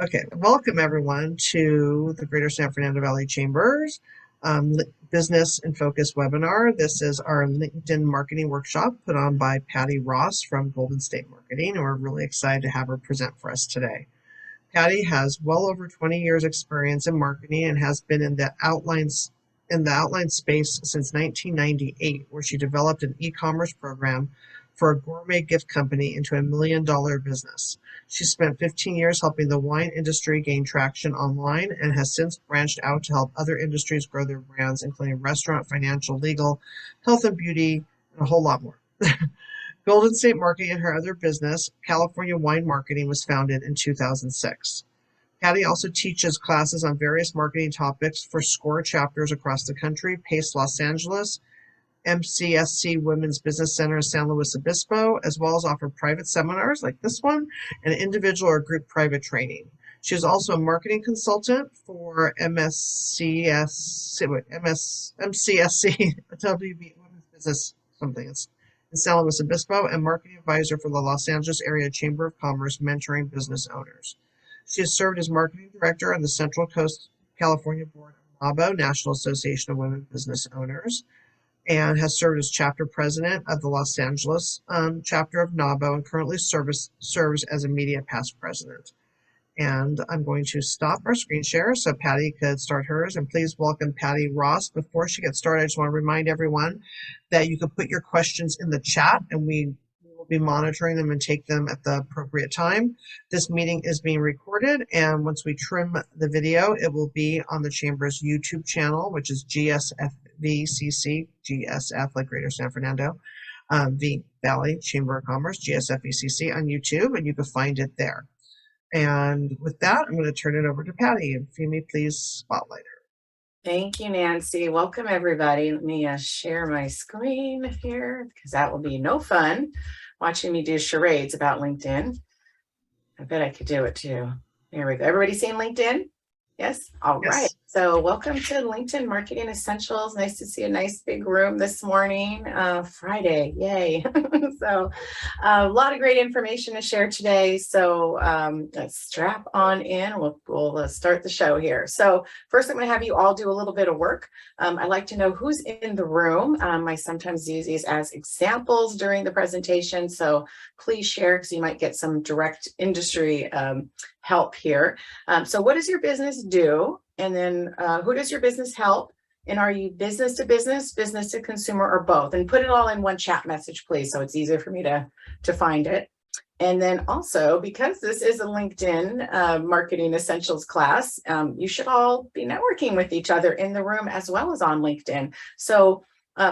Okay, welcome everyone to the Greater San Fernando Valley Chambers Business and Focus webinar. This is our LinkedIn marketing workshop put on by Patty Ross from Golden State Marketing, and we're really excited to have her present for us today. Patty has well over 20 years experience in marketing and has been in the outline space since 1998, where she developed an e-commerce program for a gourmet gift company into $1 million business. She spent 15 years helping the wine industry gain traction online and has since branched out to help other industries grow their brands, including restaurant, financial, legal, health and beauty, and a whole lot more. Golden State Marketing and her other business, California Wine Marketing, was founded in 2006. Patty also teaches classes on various marketing topics for SCORE chapters across the country, PACE Los Angeles, MCSC Women's Business Center in San Luis Obispo, as well as offer private seminars like this one and individual or group private training. She is also a marketing consultant for MCSC WB Women's Business something in San Luis Obispo and marketing advisor for the Los Angeles Area Chamber of Commerce, mentoring business owners. She has served as marketing director on the Central Coast California Board of NABO, National Association of Women Business Owners, and has served as chapter president of the Los Angeles chapter of NABO and currently serves as a media past president. And I'm going to stop our screen share so Patty could start hers. And please welcome Patty Ross. Before she gets started, I just want to remind everyone that you can put your questions in the chat and we will be monitoring them and take them at the appropriate time. This meeting is being recorded, and once we trim the video, it will be on the Chamber's YouTube channel, which is GSFVCC, GSF like Greater San Fernando, the Valley Chamber of Commerce, GSFVCC on YouTube, and you can find it there. And with that, I'm going to turn it over to Patty. And Fumi, please spotlight her. Thank you, Nancy. Welcome, everybody. Let me share my screen here because that will be no fun watching me do charades about LinkedIn. I bet I could do it too. There we go. Everybody seeing LinkedIn? Yes? All Yes. right. So welcome to LinkedIn Marketing Essentials. Nice to see a nice big room this morning. Friday. Yay. So a lot of great information to share today. So let's strap on in. We'll start the show here. So first, I'm going to have you all do a little bit of work. I'd like to know who's in the room. I sometimes use these as examples during the presentation. So please share because you might get some direct industry help here. So what does your business do? And then who does your business help? And are you business to business, business to consumer, or both? And put it all in one chat message, please, so it's easier for me to find it. And then also, because this is a LinkedIn Marketing Essentials class, you should all be networking with each other in the room as well as on LinkedIn. So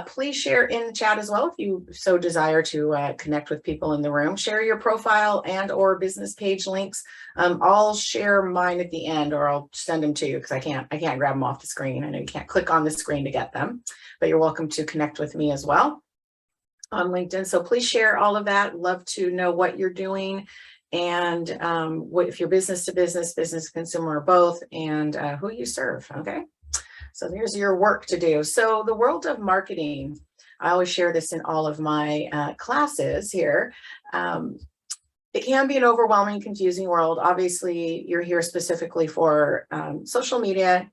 please share in the chat as well if you so desire to connect with people in the room. Share your profile and or business page links. I'll share mine at the end, or I'll send them to you because I can't grab them off the screen. I know you can't click on the screen to get them, but you're welcome to connect with me as well on LinkedIn. So please share all of that. Love to know what you're doing and if you're business to business, business to consumer, or both, and who you serve. Okay. So there's your work to do. So the world of marketing, I always share this in all of my classes here. It can be an overwhelming, confusing world. Obviously, you're here specifically for social media,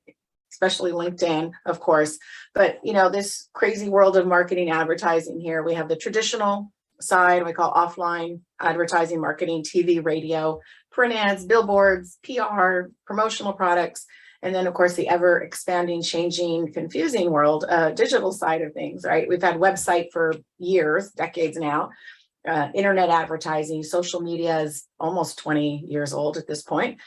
especially LinkedIn, of course. But, you know, this crazy world of marketing advertising here, we have the traditional side, we call offline advertising, marketing, TV, radio, print ads, billboards, PR, promotional products. And then, of course, the ever expanding, changing, confusing world, digital side of things, right? We've had website for years, decades now, internet advertising, social media is almost 20 years old at this point,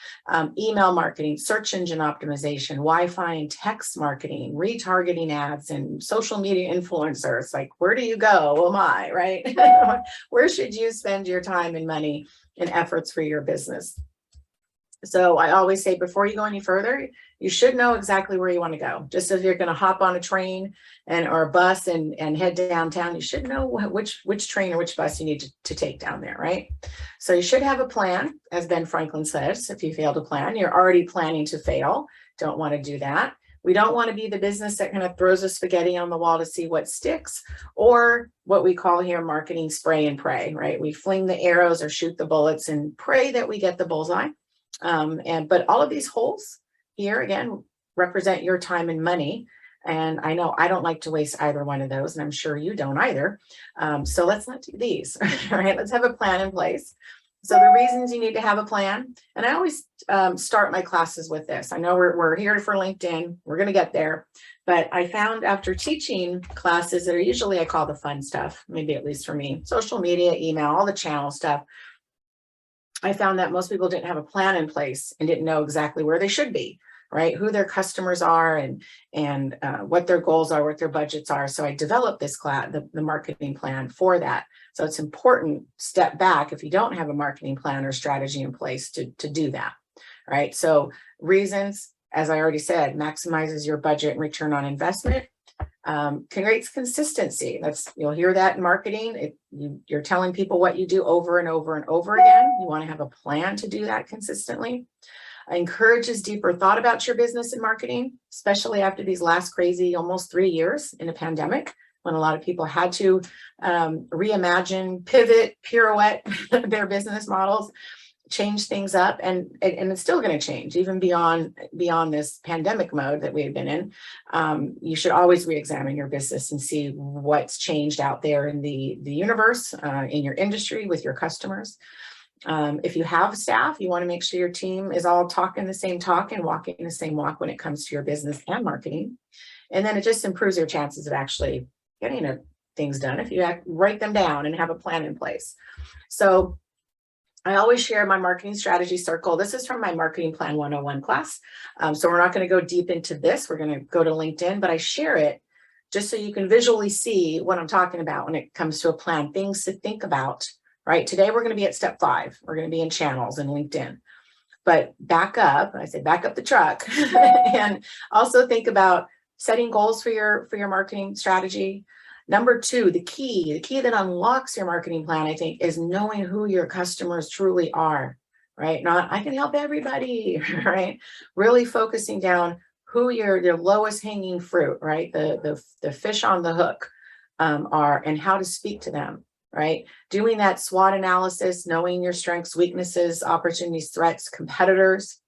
email marketing, search engine optimization, Wi-Fi and text marketing, retargeting ads, and social media influencers. Like, where do you go? Oh my, right? Where should you spend your time and money and efforts for your business? So I always say before you go any further, you should know exactly where you want to go. Just if you're going to hop on a train or a bus and head downtown, you should know which train or which bus you need to take down there, right? So you should have a plan, as Ben Franklin says. If you fail to plan, you're already planning to fail. Don't want to do that. We don't want to be the business that kind of throws a spaghetti on the wall to see what sticks, or what we call here marketing spray and pray, right? We fling the arrows or shoot the bullets and pray that we get the bullseye. But all of these holes here, again, represent your time and money. And I know I don't like to waste either one of those, and I'm sure you don't either. So let's not do these, right? Let's have a plan in place. So the reasons you need to have a plan, and I always start my classes with this. I know we're here for LinkedIn. We're going to get there. But I found after teaching classes that are usually, I call the fun stuff, maybe at least for me, social media, email, all the channel stuff, I found that most people didn't have a plan in place and didn't know exactly where they should be, right? Who their customers are and what their goals are, what their budgets are. So I developed this class, the marketing plan for that. So it's important, step back if you don't have a marketing plan or strategy in place to do that, right? So reasons, as I already said, maximizes your budget and return on investment. Creates consistency. You'll hear that in marketing. You're telling people what you do over and over and over again. You want to have a plan to do that consistently. Encourages deeper thought about your business and marketing, especially after these last crazy almost 3 years in a pandemic, when a lot of people had to reimagine, pivot, pirouette their business models, change things up, and it's still going to change even beyond this pandemic mode that we have been in. You should always re-examine your business and see what's changed out there in the universe, in your industry, with your customers. If you have staff, you want to make sure your team is all talking the same talk and walking the same walk when it comes to your business and marketing. And then it just improves your chances of actually getting things done if you write them down and have a plan in place. So I always share my marketing strategy circle. This is from my Marketing Plan 101 class. So we're not going to go deep into this. We're going to go to LinkedIn, but I share it just so you can visually see what I'm talking about when it comes to a plan, things to think about, right? Today, we're going to be at step 5. We're going to be in channels and LinkedIn. But back up, I say back up the truck and also think about setting goals for your marketing strategy. Number 2, the key that unlocks your marketing plan, I think, is knowing who your customers truly are, right? Not, I can help everybody, right? Really focusing down who your lowest hanging fruit, right? The fish on the hook are, and how to speak to them, right? Doing that SWOT analysis, knowing your strengths, weaknesses, opportunities, threats, competitors,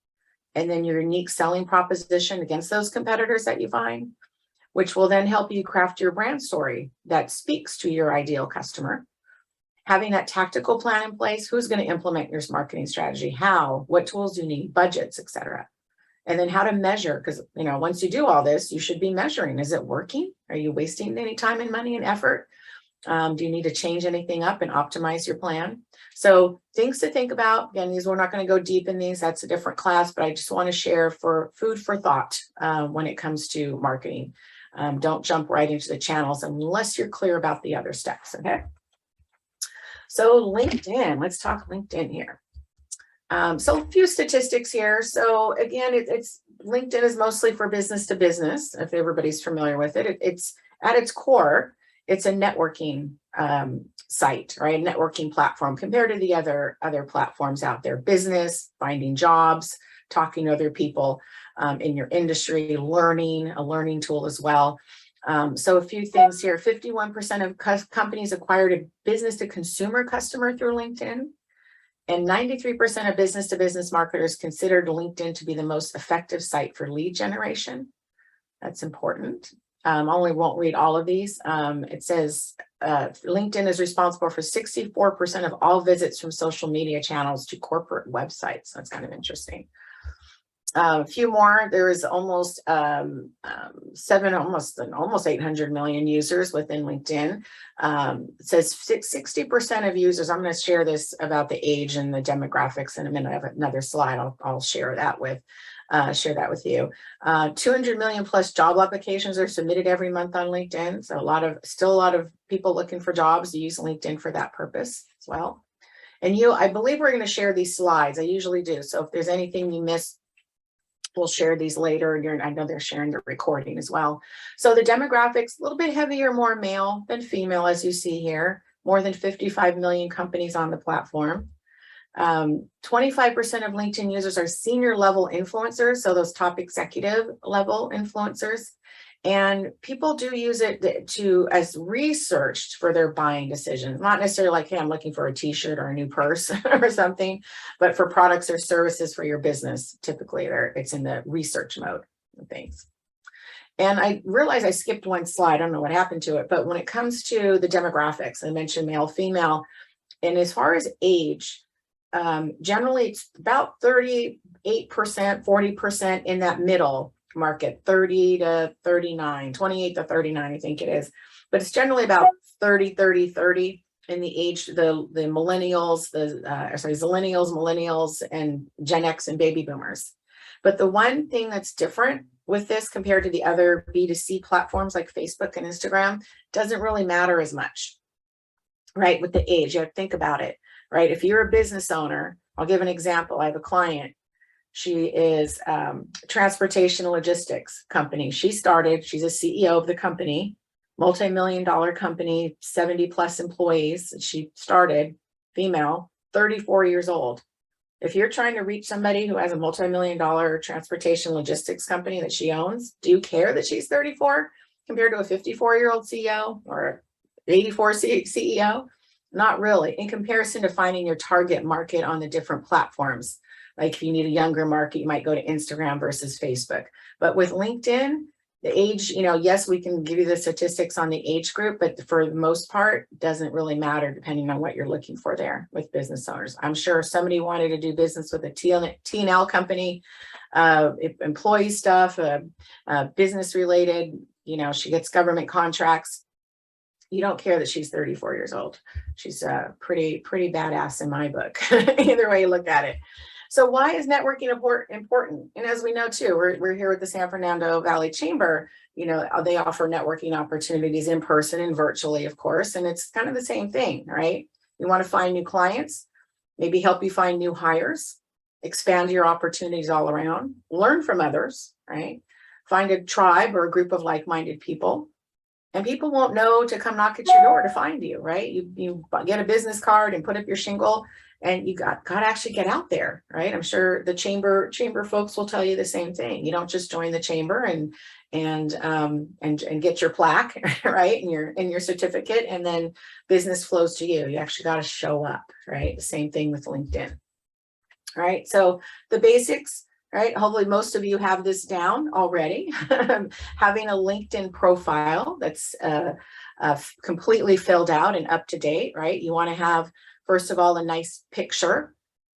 and then your unique selling proposition against those competitors that you find, which will then help you craft your brand story that speaks to your ideal customer. Having that tactical plan in place, who's going to implement your marketing strategy, how, what tools do you need, budgets, etc. And then how to measure, because once you do all this, you should be measuring. Is it working? Are you wasting any time and money and effort? Do you need to change anything up and optimize your plan? So things to think about. Again, we're not going to go deep in these. That's a different class, but I just want to share for food for thought when it comes to marketing. Don't jump right into the channels unless you're clear about the other steps, okay? So LinkedIn, let's talk LinkedIn here. So a few statistics here. So again, it's LinkedIn is mostly for business to business, if everybody's familiar with it. It's at its core, it's a networking site, right? A networking platform compared to the other platforms out there. Business, finding jobs, talking to other people in your industry, a learning tool as well. So a few things here. 51% of companies acquired a business to consumer customer through LinkedIn. And 93% of business to business marketers considered LinkedIn to be the most effective site for lead generation. That's important. Only won't read all of these. It says LinkedIn is responsible for 64% of all visits from social media channels to corporate websites. That's kind of interesting. A few more. There is almost almost 800 million users within LinkedIn. It says 60% of users. I'm going to share this about the age and the demographics in a minute. I have another slide. I'll share that with you. 200 million plus job applications are submitted every month on LinkedIn. So still a lot of people looking for jobs use LinkedIn for that purpose as well. And I believe we're going to share these slides. I usually do. So if there's anything you missed, we'll share these later. I know they're sharing the recording as well. So the demographics, a little bit heavier, more male than female, as you see here. More than 55 million companies on the platform. 25% of LinkedIn users are senior level influencers, so those top executive level influencers. And people do use it to as research for their buying decisions, not necessarily like, hey, I'm looking for a t-shirt or a new purse or something, but for products or services for your business. Typically it's in the research mode of things. And I realized I skipped one slide. I don't know what happened to it, but when it comes to the demographics, I mentioned male, female, and as far as age, generally it's about 38%, 40% in that middle market, 30 to 39, 28 to 39, I think it is. But it's generally about 30, 30, 30 in the age, the millennials, zillennials, millennials, and Gen X and baby boomers. But the one thing that's different with this compared to the other B2C platforms like Facebook and Instagram doesn't really matter as much, right? With the age, you have to think about it, right? If you're a business owner, I'll give an example. I have a client. She is transportation and logistics company. She's a CEO of the company, multi-million-dollar company, 70 plus employees. She started, female, 34 years old. If you're trying to reach somebody who has a multi-million-dollar transportation logistics company that she owns, do you care that she's 34 compared to a 54-year-old CEO or 84 CEO? Not really. In comparison to finding your target market on the different platforms. Like if you need a younger market, you might go to Instagram versus Facebook. But with LinkedIn, the age, yes, we can give you the statistics on the age group, but for the most part, doesn't really matter depending on what you're looking for there with business owners. I'm sure if somebody wanted to do business with a T&L company, employee stuff, business related, she gets government contracts. You don't care that she's 34 years old. She's pretty badass in my book, either way you look at it. So why is networking important? And as we know too, we're here with the San Fernando Valley Chamber. They offer networking opportunities in person and virtually, of course, and it's kind of the same thing, right? You want to find new clients, maybe help you find new hires, expand your opportunities all around, learn from others, right? Find a tribe or a group of like-minded people. And people won't know to come knock at your door to find you, right? You get a business card and put up your shingle, and you got to actually get out there, right? I'm sure the chamber folks will tell you the same thing. You don't just join the chamber and get your plaque, right, and your certificate, and then business flows to you. You actually got to show up, right? The same thing with LinkedIn, right? So the basics. Right. Hopefully most of you have this down already. Having a LinkedIn profile that's completely filled out and up to date, right? You want to have, first of all, a nice picture.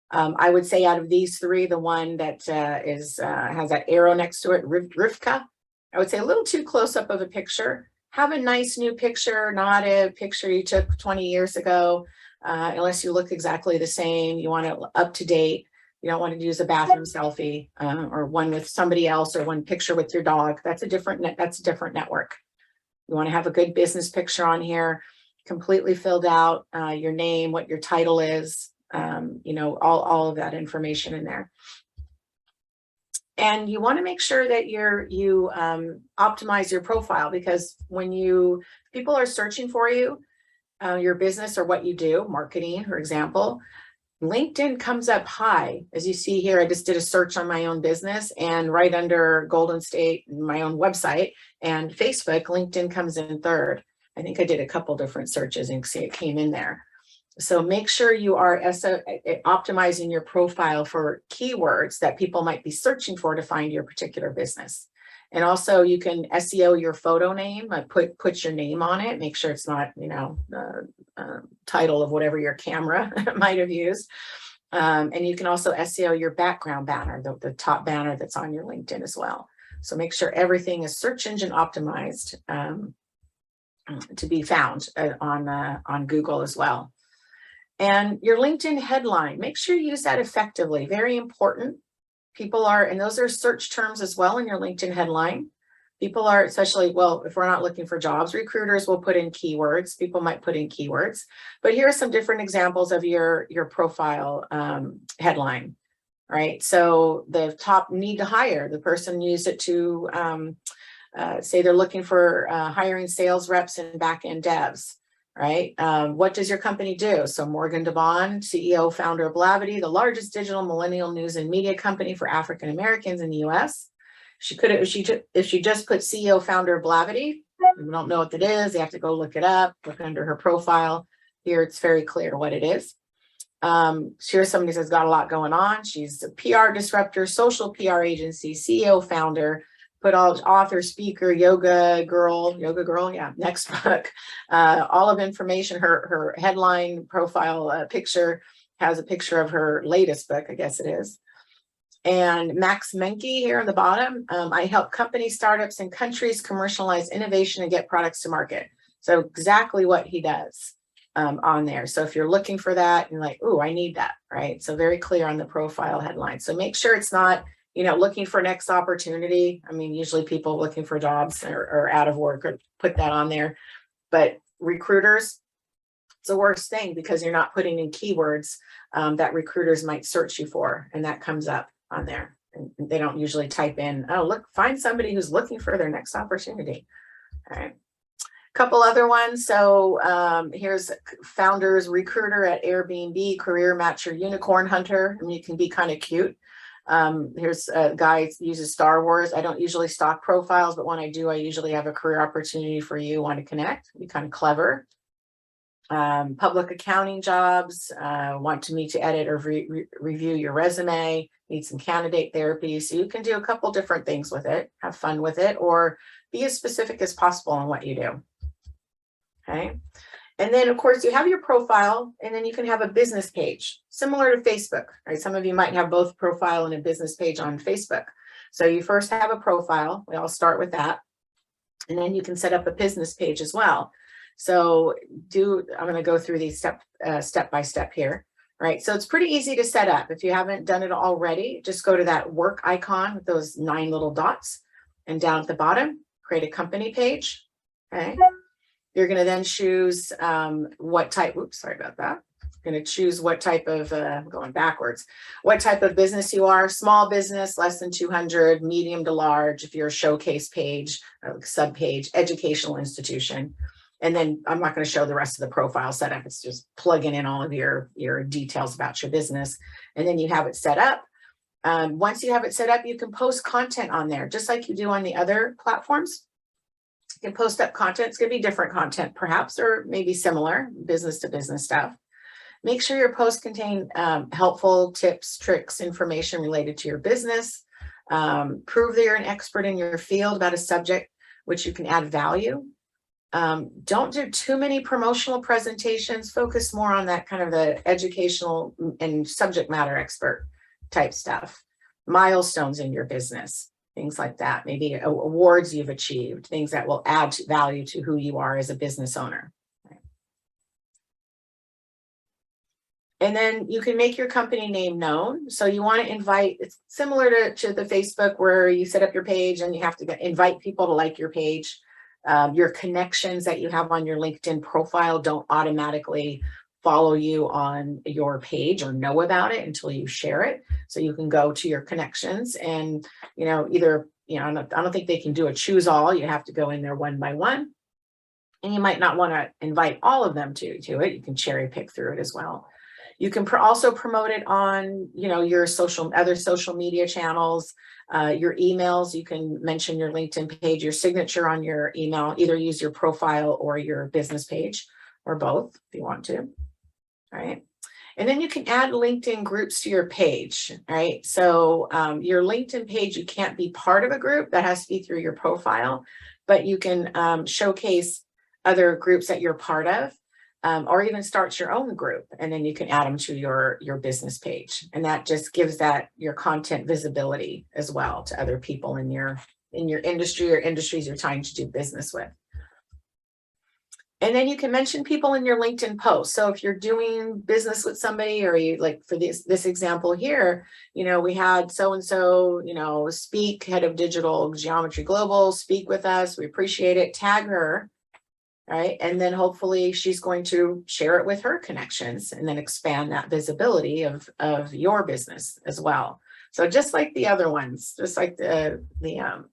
I would say out of these three, the one that has that arrow next to it, Rivka, I would say a little too close up of a picture. Have a nice new picture, not a picture you took 20 years ago, unless you look exactly the same. You want it up to date. You don't want to use a bathroom selfie or one with somebody else or one picture with your dog. That's a different network. You want to have a good business picture on here, completely filled out, your name, what your title is, all of that information in there. And you want to make sure that you optimize your profile, because when people are searching for you, your business or what you do, marketing, for example, LinkedIn comes up high. As you see here, I just did a search on my own business, and right under Golden State, my own website, and Facebook, LinkedIn comes in third. I think I did a couple different searches and see it came in there. So make sure you are optimizing your profile for keywords that people might be searching for to find your particular business. And also you can SEO your photo name, put your name on it, make sure it's not, the title of whatever your camera might have used. And you can also SEO your background banner, the top banner that's on your LinkedIn as well. So make sure everything is search engine optimized to be found on Google as well. And your LinkedIn headline, make sure you use that effectively, very important. And those are search terms as well in your LinkedIn headline. People are, especially, if we're not looking for jobs, recruiters will put in keywords. People might put in keywords, but here are some different examples of your profile headline, right? So the top need to hire, the person used it to say they're looking for hiring sales reps and back-end devs. Right? What does your company do? So Morgan DeBon, CEO, founder of Blavity, the largest digital millennial news and media company for African Americans in the US. She could have, if she just put CEO founder Blavity, we don't know what that is. They have to go look it up, look under her profile. Here, it's very clear what it is. Here's somebody that's got a lot going on. She's a PR disruptor, social PR agency, CEO founder, put all author, speaker, yoga girl, yeah, next book, all of information. Her headline profile picture has a picture of her latest book, I guess it is. And Max Menke here on the bottom, I help companies, startups, and countries commercialize innovation and get products to market. So exactly what he does on there. So if you're looking for that and like, oh, I need that, right? So very clear on the profile headline. So make sure it's not, looking for next opportunity. I mean, usually people looking for jobs or out of work or put that on there, but recruiters, it's the worst thing because you're not putting in keywords that recruiters might search you for, and that comes up on there. And they don't usually type in, oh, look, find somebody who's looking for their next opportunity. All right. Couple other ones. So here's founders recruiter at Airbnb, career matcher, unicorn hunter. I mean, you can be kind of cute. Here's a guy who uses Star Wars. I don't usually stock profiles, but when I do, I usually have a career opportunity for you, want to connect, be kind of clever. Public accounting jobs, want to meet to edit or review your resume, need some candidate therapy. So you can do a couple different things with it, have fun with it, or be as specific as possible on what you do. Okay. And then of course you have your profile, and then you can have a business page similar to Facebook, right? Some of you might have both profile and a business page on Facebook. So you first have a profile. We all start with that. And then you can set up a business page as well. So I'm going to go through these step by step here, right? So it's pretty easy to set up. If you haven't done it already, just go to that work icon with those 9 little dots, and down at the bottom, create a company page. Okay. You're going to then choose what type, oops, sorry about that. Going to choose what type of, going backwards, what type of business you are. Small business, less than 200, medium to large, if you're a showcase page, sub page, educational institution. And then I'm not going to show the rest of the profile setup. It's just plugging in all of your details about your business. And then you have it set up. Once you have it set up, you can post content on there, just like you do on the other platforms. You can post up content. It's going to be different content, perhaps, or maybe similar business to business stuff. Make sure your posts contain helpful tips, tricks, information related to your business. Prove that you're an expert in your field about a subject which you can add value. Don't do too many promotional presentations. Focus more on that kind of the educational and subject matter expert type stuff. Milestones in your business, things like that. Maybe awards you've achieved, things that will add value to who you are as a business owner. And then you can make your company name known. So you want to invite, it's similar to the Facebook where you set up your page and you have to invite people to like your page. Your connections that you have on your LinkedIn profile don't automatically follow you on your page or know about it until you share it. So you can go to your connections and, either, I don't think they can do a choose all. You have to go in there one by one. And you might not want to invite all of them to it. You can cherry pick through it as well. You can also promote it on, your other social media channels, your emails. You can mention your LinkedIn page, your signature on your email, either use your profile or your business page, or both if you want to. All right. And then you can add LinkedIn groups to your page, right? So your LinkedIn page, you can't be part of a group. That has to be through your profile, but you can showcase other groups that you're part of. Or even start your own group, and then you can add them to your business page, and that just gives your content visibility as well to other people in your industry or industries you're trying to do business with. And then you can mention people in your LinkedIn post. So if you're doing business with somebody, or you, like for this example here, we had so-and-so, speak, head of digital geometry global, speak with us. We appreciate it. Tag her. Right. And then hopefully she's going to share it with her connections and then expand that visibility of your business as well. So just like the other ones, just like the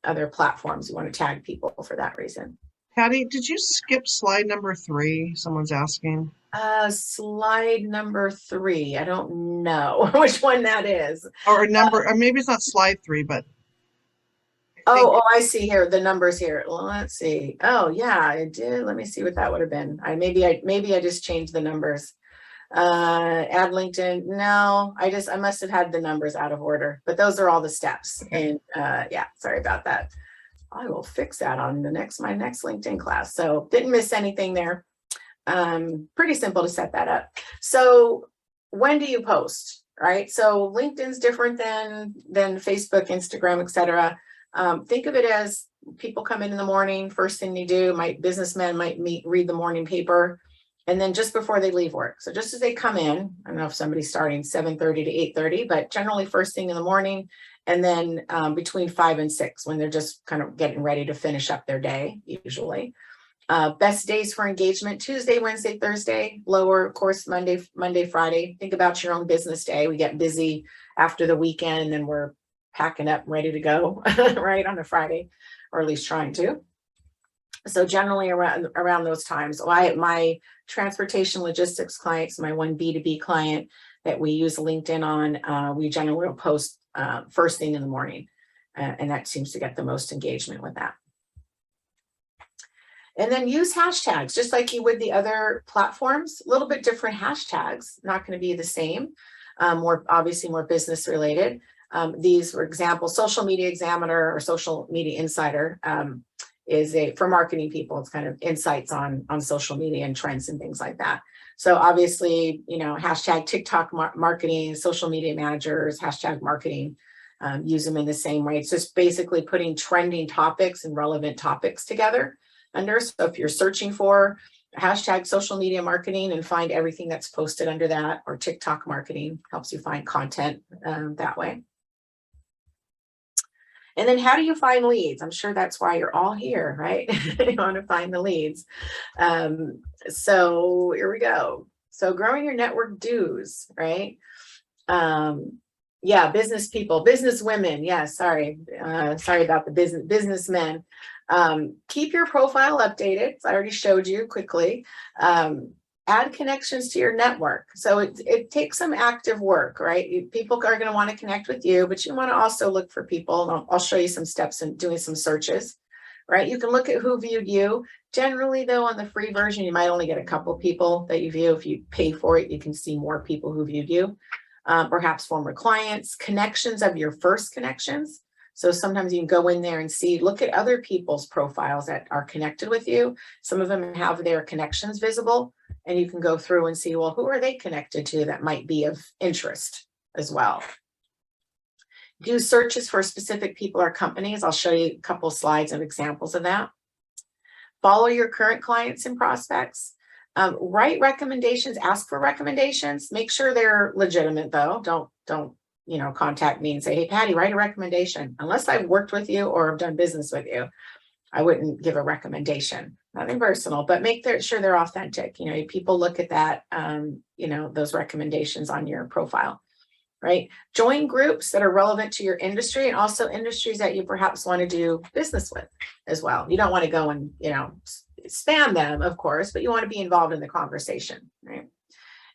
other platforms, you want to tag people for that reason. Patty, did you skip slide number 3? Someone's asking. Slide number 3. I don't know which one that is. Or maybe it's not slide 3, but Oh, I see here the numbers here. Well, let's see. Oh, yeah, I did. Let me see what that would have been. Maybe I just changed the numbers. Add LinkedIn. No, I must have had the numbers out of order, but those are all the steps. Okay. And yeah, sorry about that. I will fix that on my next LinkedIn class. So didn't miss anything there. Pretty simple to set that up. So when do you post? Right. So LinkedIn's different than Facebook, Instagram, etc. Think of it as people come in the morning, first thing they do, businessmen might read the morning paper, and then just before they leave work. So just as they come in, I don't know if somebody's starting 7:30 to 8:30, but generally first thing in the morning, and then between 5 and 6 when they're just kind of getting ready to finish up their day, usually. Best days for engagement: Tuesday, Wednesday, Thursday. Lower, of course, Monday, Friday. Think about your own business day. We get busy after the weekend, and then we're packing up, ready to go, right, on a Friday, or at least trying to. So generally around those times. My transportation logistics clients, my one B2B client that we use LinkedIn on, we generally will post first thing in the morning, and that seems to get the most engagement with that. And then use hashtags, just like you would the other platforms. A little bit different hashtags, not going to be the same. Obviously more business related. These, for example, Social Media Examiner or Social Media Insider is for marketing people. It's kind of insights on social media and trends and things like that. So obviously, hashtag TikTok marketing, social media managers, hashtag marketing, use them in the same way. It's just basically putting trending topics and relevant topics together under. So if you're searching for hashtag social media marketing and find everything that's posted under that, or TikTok marketing helps you find content that way. And then how do you find leads? I'm sure that's why you're all here, right? You want to find the leads. So here we go. So growing your network dues, right? Yeah, business people, business women. Yeah, sorry about the businessmen. Keep your profile updated. I already showed you quickly. Add connections to your network. So it takes some active work, right? People are going to want to connect with you, but you want to also look for people. I'll show you some steps in doing some searches, right? You can look at who viewed you. Generally, though, on the free version, you might only get a couple people that you view. If you pay for it, you can see more people who viewed you. Perhaps former clients, connections of your first connections. So sometimes you can go in there and look at other people's profiles that are connected with you. Some of them have their connections visible, and you can go through and see, well, who are they connected to that might be of interest as well. Do searches for specific people or companies. I'll show you a couple of slides of examples of that. Follow your current clients and prospects. Write recommendations, ask for recommendations. Make sure they're legitimate though. Don't contact me and say, hey, Patty, write a recommendation. Unless I've worked with you or have done business with you, I wouldn't give a recommendation. Nothing personal, but make sure they're authentic. People look at that, those recommendations on your profile, right? Join groups that are relevant to your industry, and also industries that you perhaps want to do business with as well. You don't want to go and, spam them, of course, but you want to be involved in the conversation, right?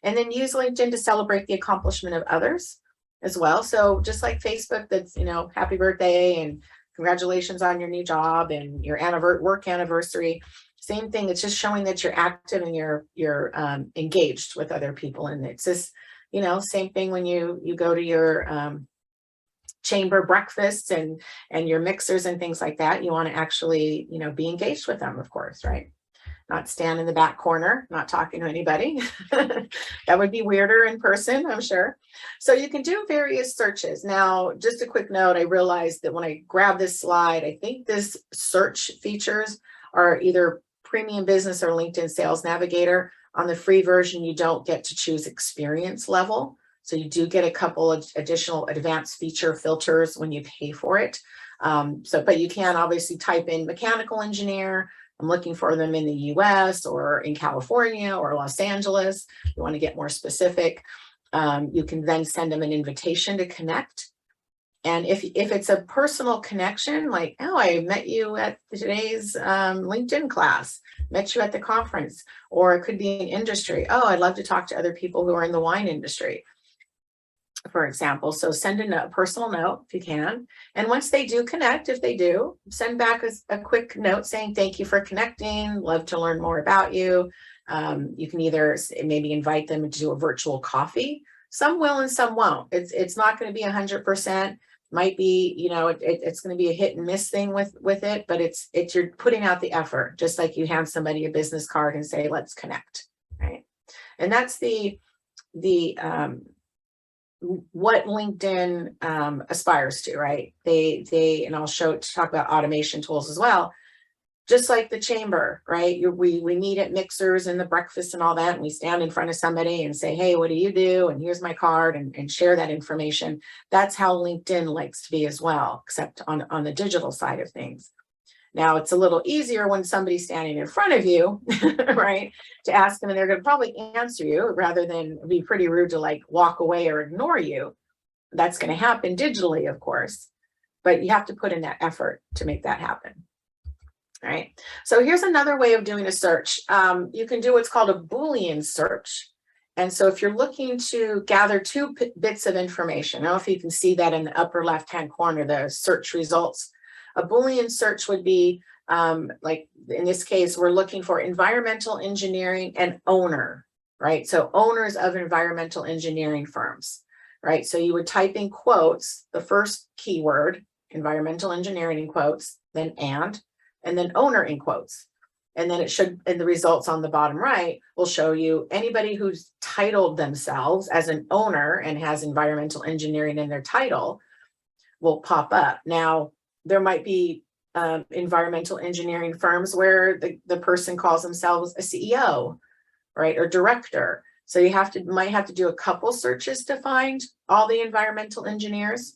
And then use LinkedIn to celebrate the accomplishment of others as well. So just like Facebook, that's, happy birthday and congratulations on your new job and your work anniversary. Same thing. It's just showing that you're active and you're engaged with other people. And it's just, same thing when you go to your chamber breakfasts and your mixers and things like that. You want to actually, be engaged with them, of course, right? Not stand in the back corner, not talking to anybody. That would be weirder in person, I'm sure. So you can do various searches. Now, just a quick note, I realized that when I grab this slide, I think this search features are either Premium Business or LinkedIn Sales Navigator. On the free version, you don't get to choose experience level. So you do get a couple of additional advanced feature filters when you pay for it. But you can obviously type in mechanical engineer. I'm looking for them in the US or in California or Los Angeles. You want to get more specific. You can then send them an invitation to connect. And if it's a personal connection, like, oh, I met you at today's LinkedIn class, met you at the conference, or it could be an industry. Oh, I'd love to talk to other people who are in the wine industry. for example. So send a personal note if you can. And once they do connect, if they do, send back a quick note saying, thank you for connecting, love to learn more about you. You can either maybe invite them to do a virtual coffee. Some will and some won't. It's not going to be 100%. Might be, you know, it's going to be a hit and miss thing with it, but it's you're putting out the effort, just like you hand somebody a business card and say, let's connect, right? And that's what LinkedIn aspires to, right? They and I'll talk about automation tools as well. Just like the chamber, right? We meet at mixers and the breakfast and all that, and we stand in front of somebody and say, hey, what do you do? And here's my card, and share that information. That's how LinkedIn likes to be as well, except on the digital side of things. Now, it's a little easier when somebody's standing in front of you, right, to ask them, and they're going to probably answer you rather than be pretty rude to like walk away or ignore you. That's going to happen digitally, of course, but you have to put in that effort to make that happen. All right, so here's another way of doing a search. You can do what's called a Boolean search. And so if you're looking to gather two bits of information, I don't know if you can see that in the upper left-hand corner, the search results. A Boolean search would be, like in this case, we're looking for environmental engineering and owner, right? So owners of environmental engineering firms, right? So you would type in quotes, the first keyword, environmental engineering in quotes, then and then owner in quotes. And then it should, in the results on the bottom right, will show you anybody who's titled themselves as an owner and has environmental engineering in their title will pop up. Now, there might be environmental engineering firms where the person calls themselves a CEO, right, or director. So you might have to do a couple searches to find all the environmental engineers.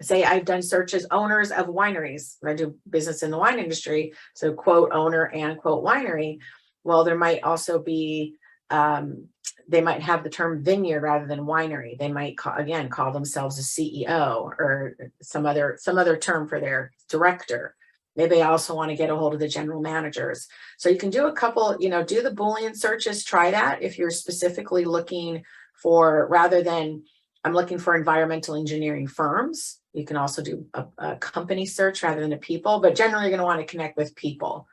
Say I've done searches owners of wineries. I do business in the wine industry, so quote owner and quote winery. Well, there might also be, they might have the term vineyard rather than winery. They might call themselves a CEO or some other term for their director. Maybe I also want to get a hold of the general managers. So you can do a couple, do the Boolean searches, try that if you're specifically looking for, rather than I'm looking for environmental engineering firms. You can also do a company search rather than a people, but generally you're going to want to connect with people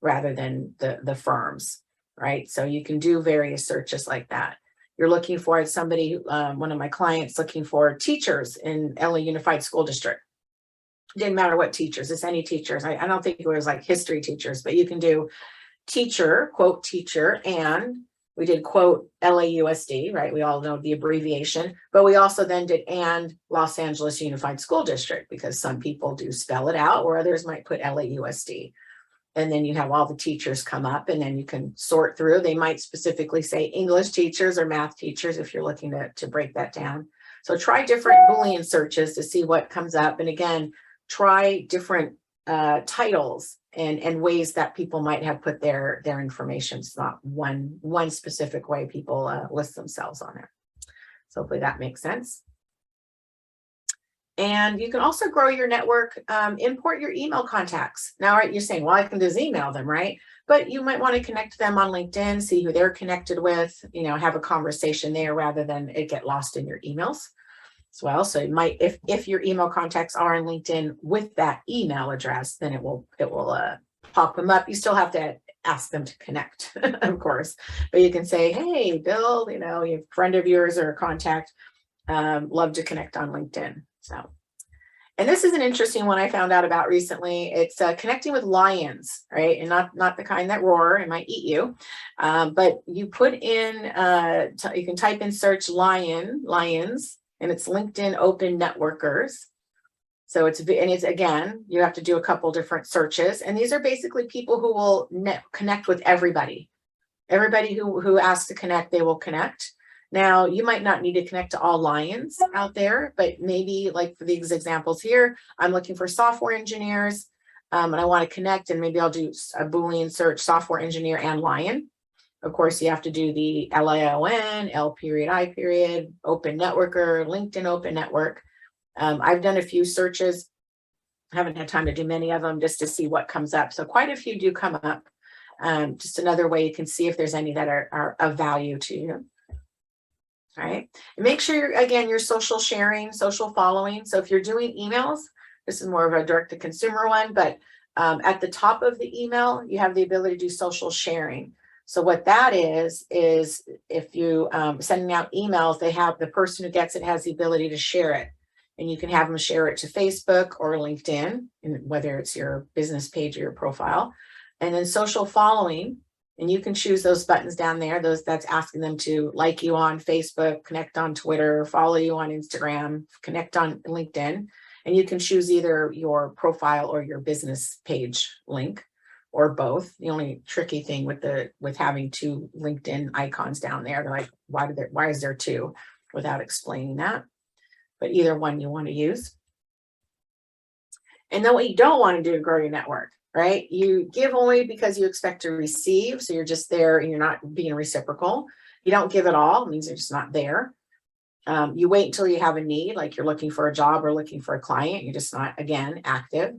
rather than the firms, right? So you can do various searches like that. You're looking for somebody, one of my clients looking for teachers in LA Unified School District. Didn't matter what teachers, it's any teachers. I don't think it was like history teachers, but you can do teacher, quote teacher, and we did quote LAUSD, right? We all know the abbreviation, but we also then did and Los Angeles Unified School District, because some people do spell it out or others might put LAUSD. And then you have all the teachers come up and then you can sort through. They might specifically say English teachers or math teachers if you're looking to break that down. So try different Boolean searches to see what comes up. And again, try different titles and ways that people might have put their information. It's not one specific way people list themselves on it. So hopefully that makes sense. And you can also grow your network, import your email contacts. Now, right, you're saying, well, I can just email them, right? But you might want to connect them on LinkedIn, see who they're connected with, have a conversation there rather than it get lost in your emails as well. So you might, if your email contacts are on LinkedIn with that email address, then it will pop them up. You still have to ask them to connect, of course, but you can say, hey, Bill, you're a friend of yours or a contact, love to connect on LinkedIn. So, and this is an interesting one I found out about recently. It's connecting with lions, right? And not the kind that roar and might eat you, but you put in, you can type in search lions, and it's LinkedIn Open Networkers. So it's again, you have to do a couple different searches, and these are basically people who will connect with everybody. Everybody who asks to connect, they will connect. Now, you might not need to connect to all lions out there, but maybe like for these examples here, I'm looking for software engineers and I want to connect, and maybe I'll do a Boolean search software engineer and lion. Of course, you have to do the LION, L.I. open networker, LinkedIn open network. I've done a few searches. I haven't had time to do many of them just to see what comes up. So quite a few do come up. Just another way you can see if there's any that are of value to you. All right. And make sure, again, you're social sharing, social following. So if you're doing emails, this is more of a direct to consumer one, but at the top of the email, you have the ability to do social sharing. So what that is if you sending out emails, they have the person who gets it has the ability to share it. And you can have them share it to Facebook or LinkedIn, and whether it's your business page or your profile. And then social following, and you can choose those buttons down there. That's asking them to like you on Facebook, connect on Twitter, follow you on Instagram, connect on LinkedIn. And you can choose either your profile or your business page link, or both. The only tricky thing with having two LinkedIn icons down there, they're like, why is there two, without explaining that? But either one you want to use. And then what you don't want to do to grow your network, right? You give only because you expect to receive. So you're just there and you're not being reciprocal. You don't give at all. It means you're just not there. You wait until you have a need, like you're looking for a job or looking for a client. You're just not, again, active.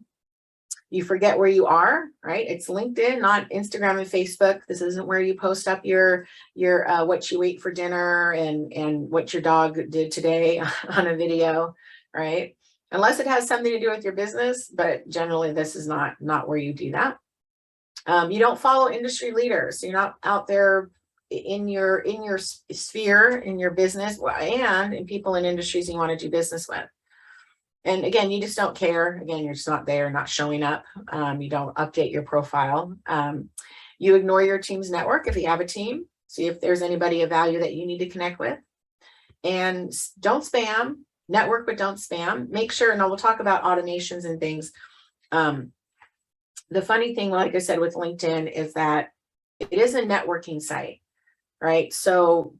You forget where you are, right? It's LinkedIn, not Instagram and Facebook. This isn't where you post up your what you ate for dinner and what your dog did today on a video, right? Unless it has something to do with your business, but generally this is not where you do that. You don't follow industry leaders. You're not out there in your sphere, in your business, and in people in industries you want to do business with. And again, you just don't care. Again, you're just not there, not showing up. You don't update your profile. You ignore your team's network if you have a team. See if there's anybody of value that you need to connect with. And don't spam. Network, but don't spam. Make sure, and we'll talk about automations and things. The funny thing, like I said, with LinkedIn is that it is a networking site, right? So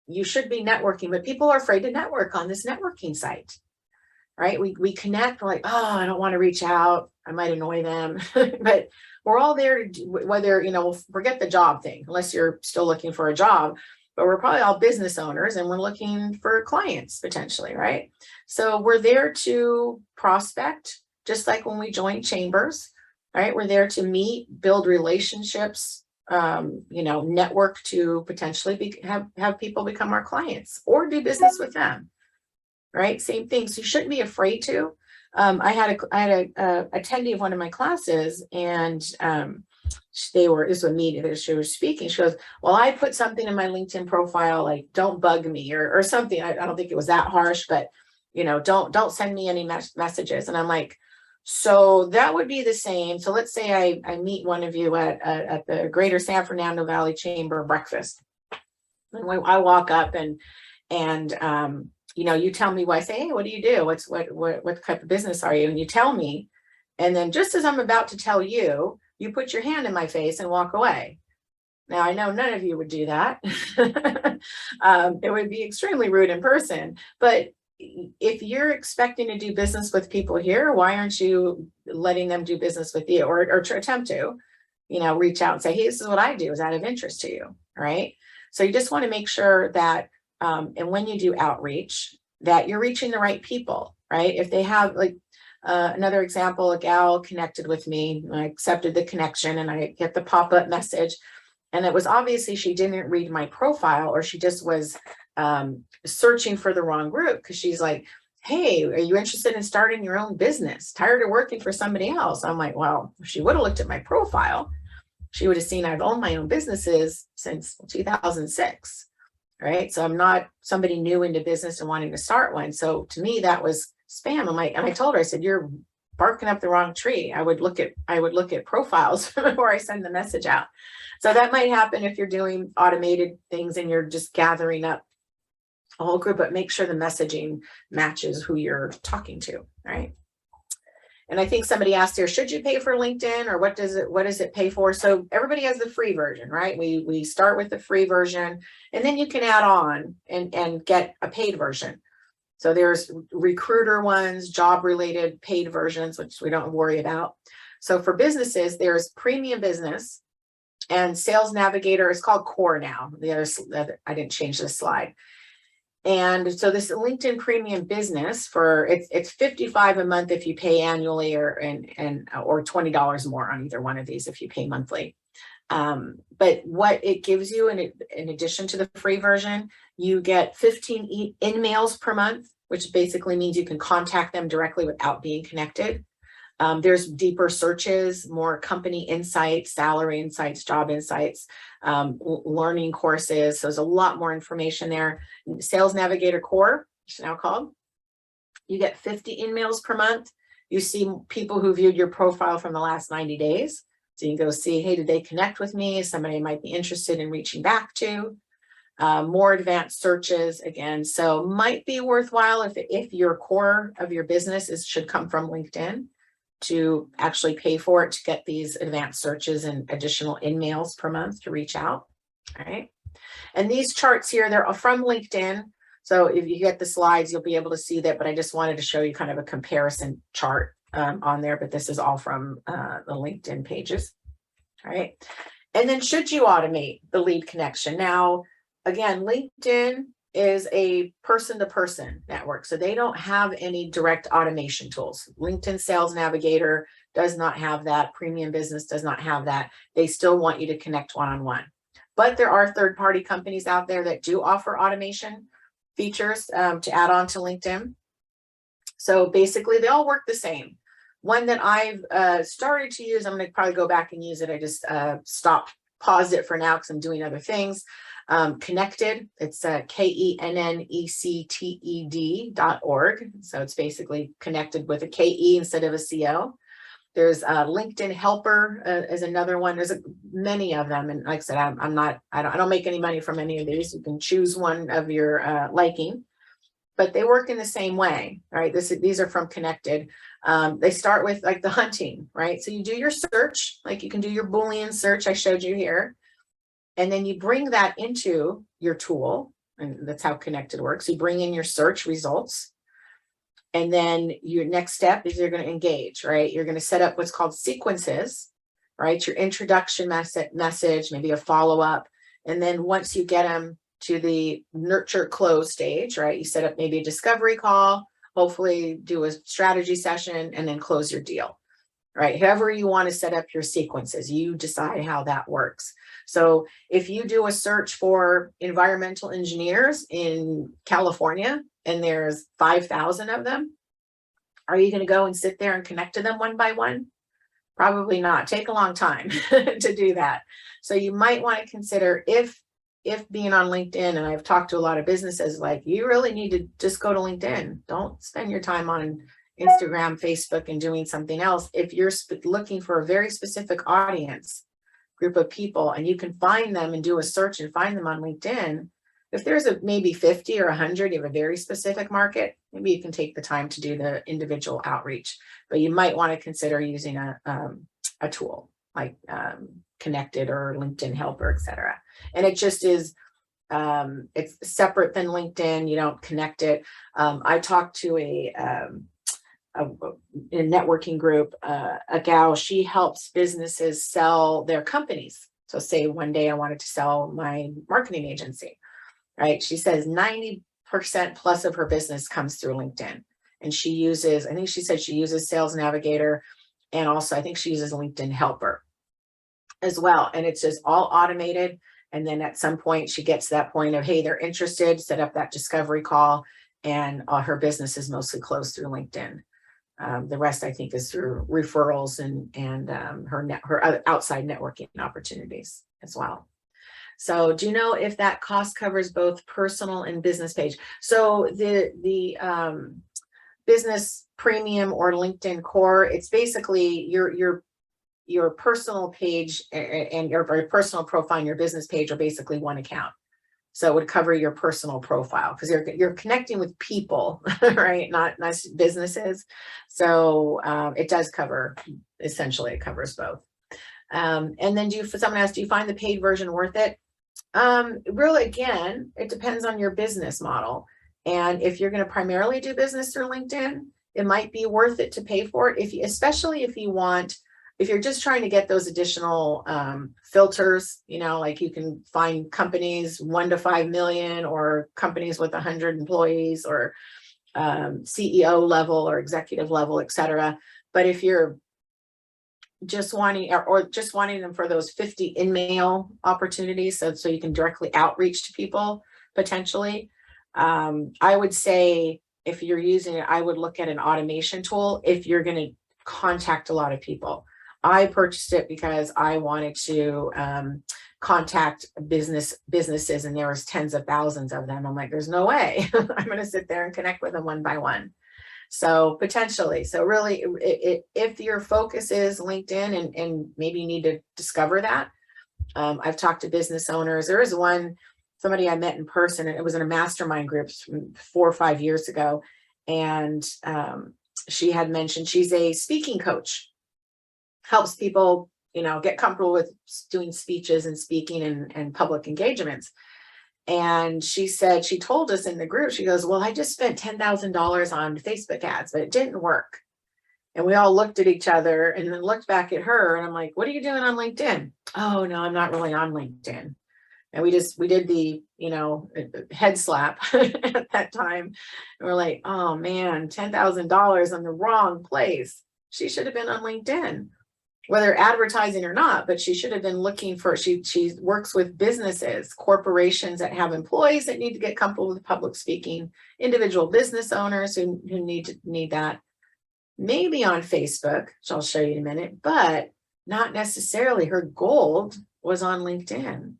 you should be networking, but people are afraid to network on this networking site, right? We connect, we're like, oh, I don't want to reach out. I might annoy them, but we're all there to do, whether, we'll forget the job thing, unless you're still looking for a job, but we're probably all business owners and we're looking for clients potentially, right? So we're there to prospect, just like when we join chambers, right? We're there to meet, build relationships, network to potentially have people become our clients or do business with them, right? Same thing. So you shouldn't be afraid to. I had a attendee of one of my classes, and this was a meeting that she was speaking. She goes, well, I put something in my LinkedIn profile, like, don't bug me or something. I don't think it was that harsh, but don't send me any messages. And I'm like, so that would be the same. So let's say I meet one of you at the Greater San Fernando Valley Chamber breakfast. And I walk up and you tell me what I say, hey, what do you do? What type of business are you? And you tell me. And then just as I'm about to tell you, you put your hand in my face and walk away. Now, I know none of you would do that. It would be extremely rude in person. But if you're expecting to do business with people here, why aren't you letting them do business with you or attempt to, reach out and say, hey, this is what I do. Is that of interest to you? Right. So you just want to make sure that, and when you do outreach, that you're reaching the right people, right? If they have another example, a gal connected with me, I accepted the connection and I get the pop-up message. And it was obviously she didn't read my profile, or she just was searching for the wrong group, because she's like, hey, are you interested in starting your own business? Tired of working for somebody else? I'm like, well, if she would have looked at my profile, she would have seen I've owned my own businesses since 2006, right? So I'm not somebody new into business and wanting to start one. So to me, that was spam. I'm like, and I told her, I said, you're barking up the wrong tree. I would look at profiles before I send the message out. So that might happen if you're doing automated things and you're just gathering up a whole group, but make sure the messaging matches who you're talking to, right? And I think somebody asked here, should you pay for LinkedIn, or what does it pay for? So everybody has the free version, right? We start with the free version, and then you can add on and get a paid version. So there's recruiter ones, job related paid versions, which we don't worry about. So for businesses, there's premium business and sales navigator. It's called core now. The other, I didn't change this slide. And so this LinkedIn premium business it's $55 a month if you pay annually, or $20 more on either one of these if you pay monthly. But what it gives you, in addition to the free version, you get 15 in-mails per month, which basically means you can contact them directly without being connected. There's deeper searches, more company insights, salary insights, job insights, learning courses. So there's a lot more information there. Sales Navigator Core, it's now called. You get 50 in-mails per month. You see people who viewed your profile from the last 90 days. So you can go see, hey, did they connect with me? Somebody might be interested in reaching back to. More advanced searches again. So might be worthwhile if your core of your business should come from LinkedIn, to actually pay for it to get these advanced searches and additional in-mails per month to reach out. All right. And these charts here, they're from LinkedIn. So if you get the slides, you'll be able to see that, but I just wanted to show you kind of a comparison chart on there, but this is all from the LinkedIn pages. All right. And then should you automate the lead connection? Now, again, LinkedIn is a person-to-person network, so they don't have any direct automation tools. LinkedIn Sales Navigator does not have that. Premium Business does not have that. They still want you to connect one-on-one. But there are third-party companies out there that do offer automation features to add on to LinkedIn. So basically, they all work the same. One that I've started to use, I'm going to probably go back and use it. I just paused it for now because I'm doing other things. Connected, it's KENNECTED.org. So it's basically connected with a KE instead of a CO. There's LinkedIn Helper is another one. There's many of them. And like I said, I don't make any money from any of these. You can choose one of your liking, but they work in the same way, right? These are from Connected. They start with like the hunting, right? So you do your search, like you can do your Boolean search I showed you here. And then you bring that into your tool, and that's how Connected works. You bring in your search results. And then your next step is you're going to engage, right? You're going to set up what's called sequences, right? Your introduction message, maybe a follow-up. And then once you get them to the nurture close stage, right? You set up maybe a discovery call, hopefully do a strategy session, and then close your deal, right? However you want to set up your sequences, you decide how that works. So if you do a search for environmental engineers in California and there's 5,000 of them, are you going to go and sit there and connect to them one by one? Probably not. Take a long time to do that. So you might want to consider if being on LinkedIn, and I've talked to a lot of businesses, like you really need to just go to LinkedIn. Don't spend your time on Instagram, Facebook, and doing something else. If you're looking for a very specific audience, group of people, and you can find them and do a search and find them on LinkedIn, if there's maybe 50 or 100, you have a very specific market, maybe you can take the time to do the individual outreach. But you might want to consider using a tool like Connected or LinkedIn Helper, etc. And it just is, it's separate than LinkedIn. You don't connect it. I talked to a networking group, a gal, she helps businesses sell their companies. So say one day I wanted to sell my marketing agency, right? She says 90% plus of her business comes through LinkedIn. And she uses, I think she said she uses Sales Navigator, and also I think she uses LinkedIn Helper as well. And it's just all automated. And then at some point she gets to that point of, hey, they're interested, set up that discovery call, and her business is mostly closed through LinkedIn. The rest, I think, is through referrals and her outside networking opportunities as well. So do you know if that cost covers both personal and business page? So the business premium or LinkedIn core, it's basically your personal page and your personal profile and your business page are basically one account. So it would cover your personal profile because you're connecting with people, right? Not businesses. So it does cover, essentially it covers both. And then someone asked, do you find the paid version worth it? Really, again, it depends on your business model. And if you're going to primarily do business through LinkedIn, it might be worth it to pay for it. Especially if you're just trying to get those additional filters, like you can find companies 1 to 5 million or companies with 100 employees or CEO level or executive level, et cetera. But if you're just wanting, or just wanting them for those 50 in-mail opportunities, so you can directly outreach to people potentially. I would say if you're using it, I would look at an automation tool if you're going to contact a lot of people. I purchased it because I wanted to contact businesses, and there was tens of thousands of them. I'm like, there's no way I'm going to sit there and connect with them one by one. So potentially, so really, if your focus is LinkedIn, and maybe you need to discover that. I've talked to business owners. There is somebody I met in person, and it was in a mastermind group 4 or 5 years ago. And she had mentioned she's a speaking coach, helps people, get comfortable with doing speeches and speaking and public engagements. And she said, she told us in the group, she goes, well, I just spent $10,000 on Facebook ads, but it didn't work. And we all looked at each other and then looked back at her. And I'm like, what are you doing on LinkedIn? Oh, no, I'm not really on LinkedIn. And we did the, head slap at that time. And we're like, oh man, $10,000 on the wrong place. She should have been on LinkedIn, whether advertising or not, but she should have been looking for, she works with businesses, corporations that have employees that need to get comfortable with public speaking, individual business owners who need that. Maybe on Facebook, which I'll show you in a minute, but not necessarily. Her gold was on LinkedIn.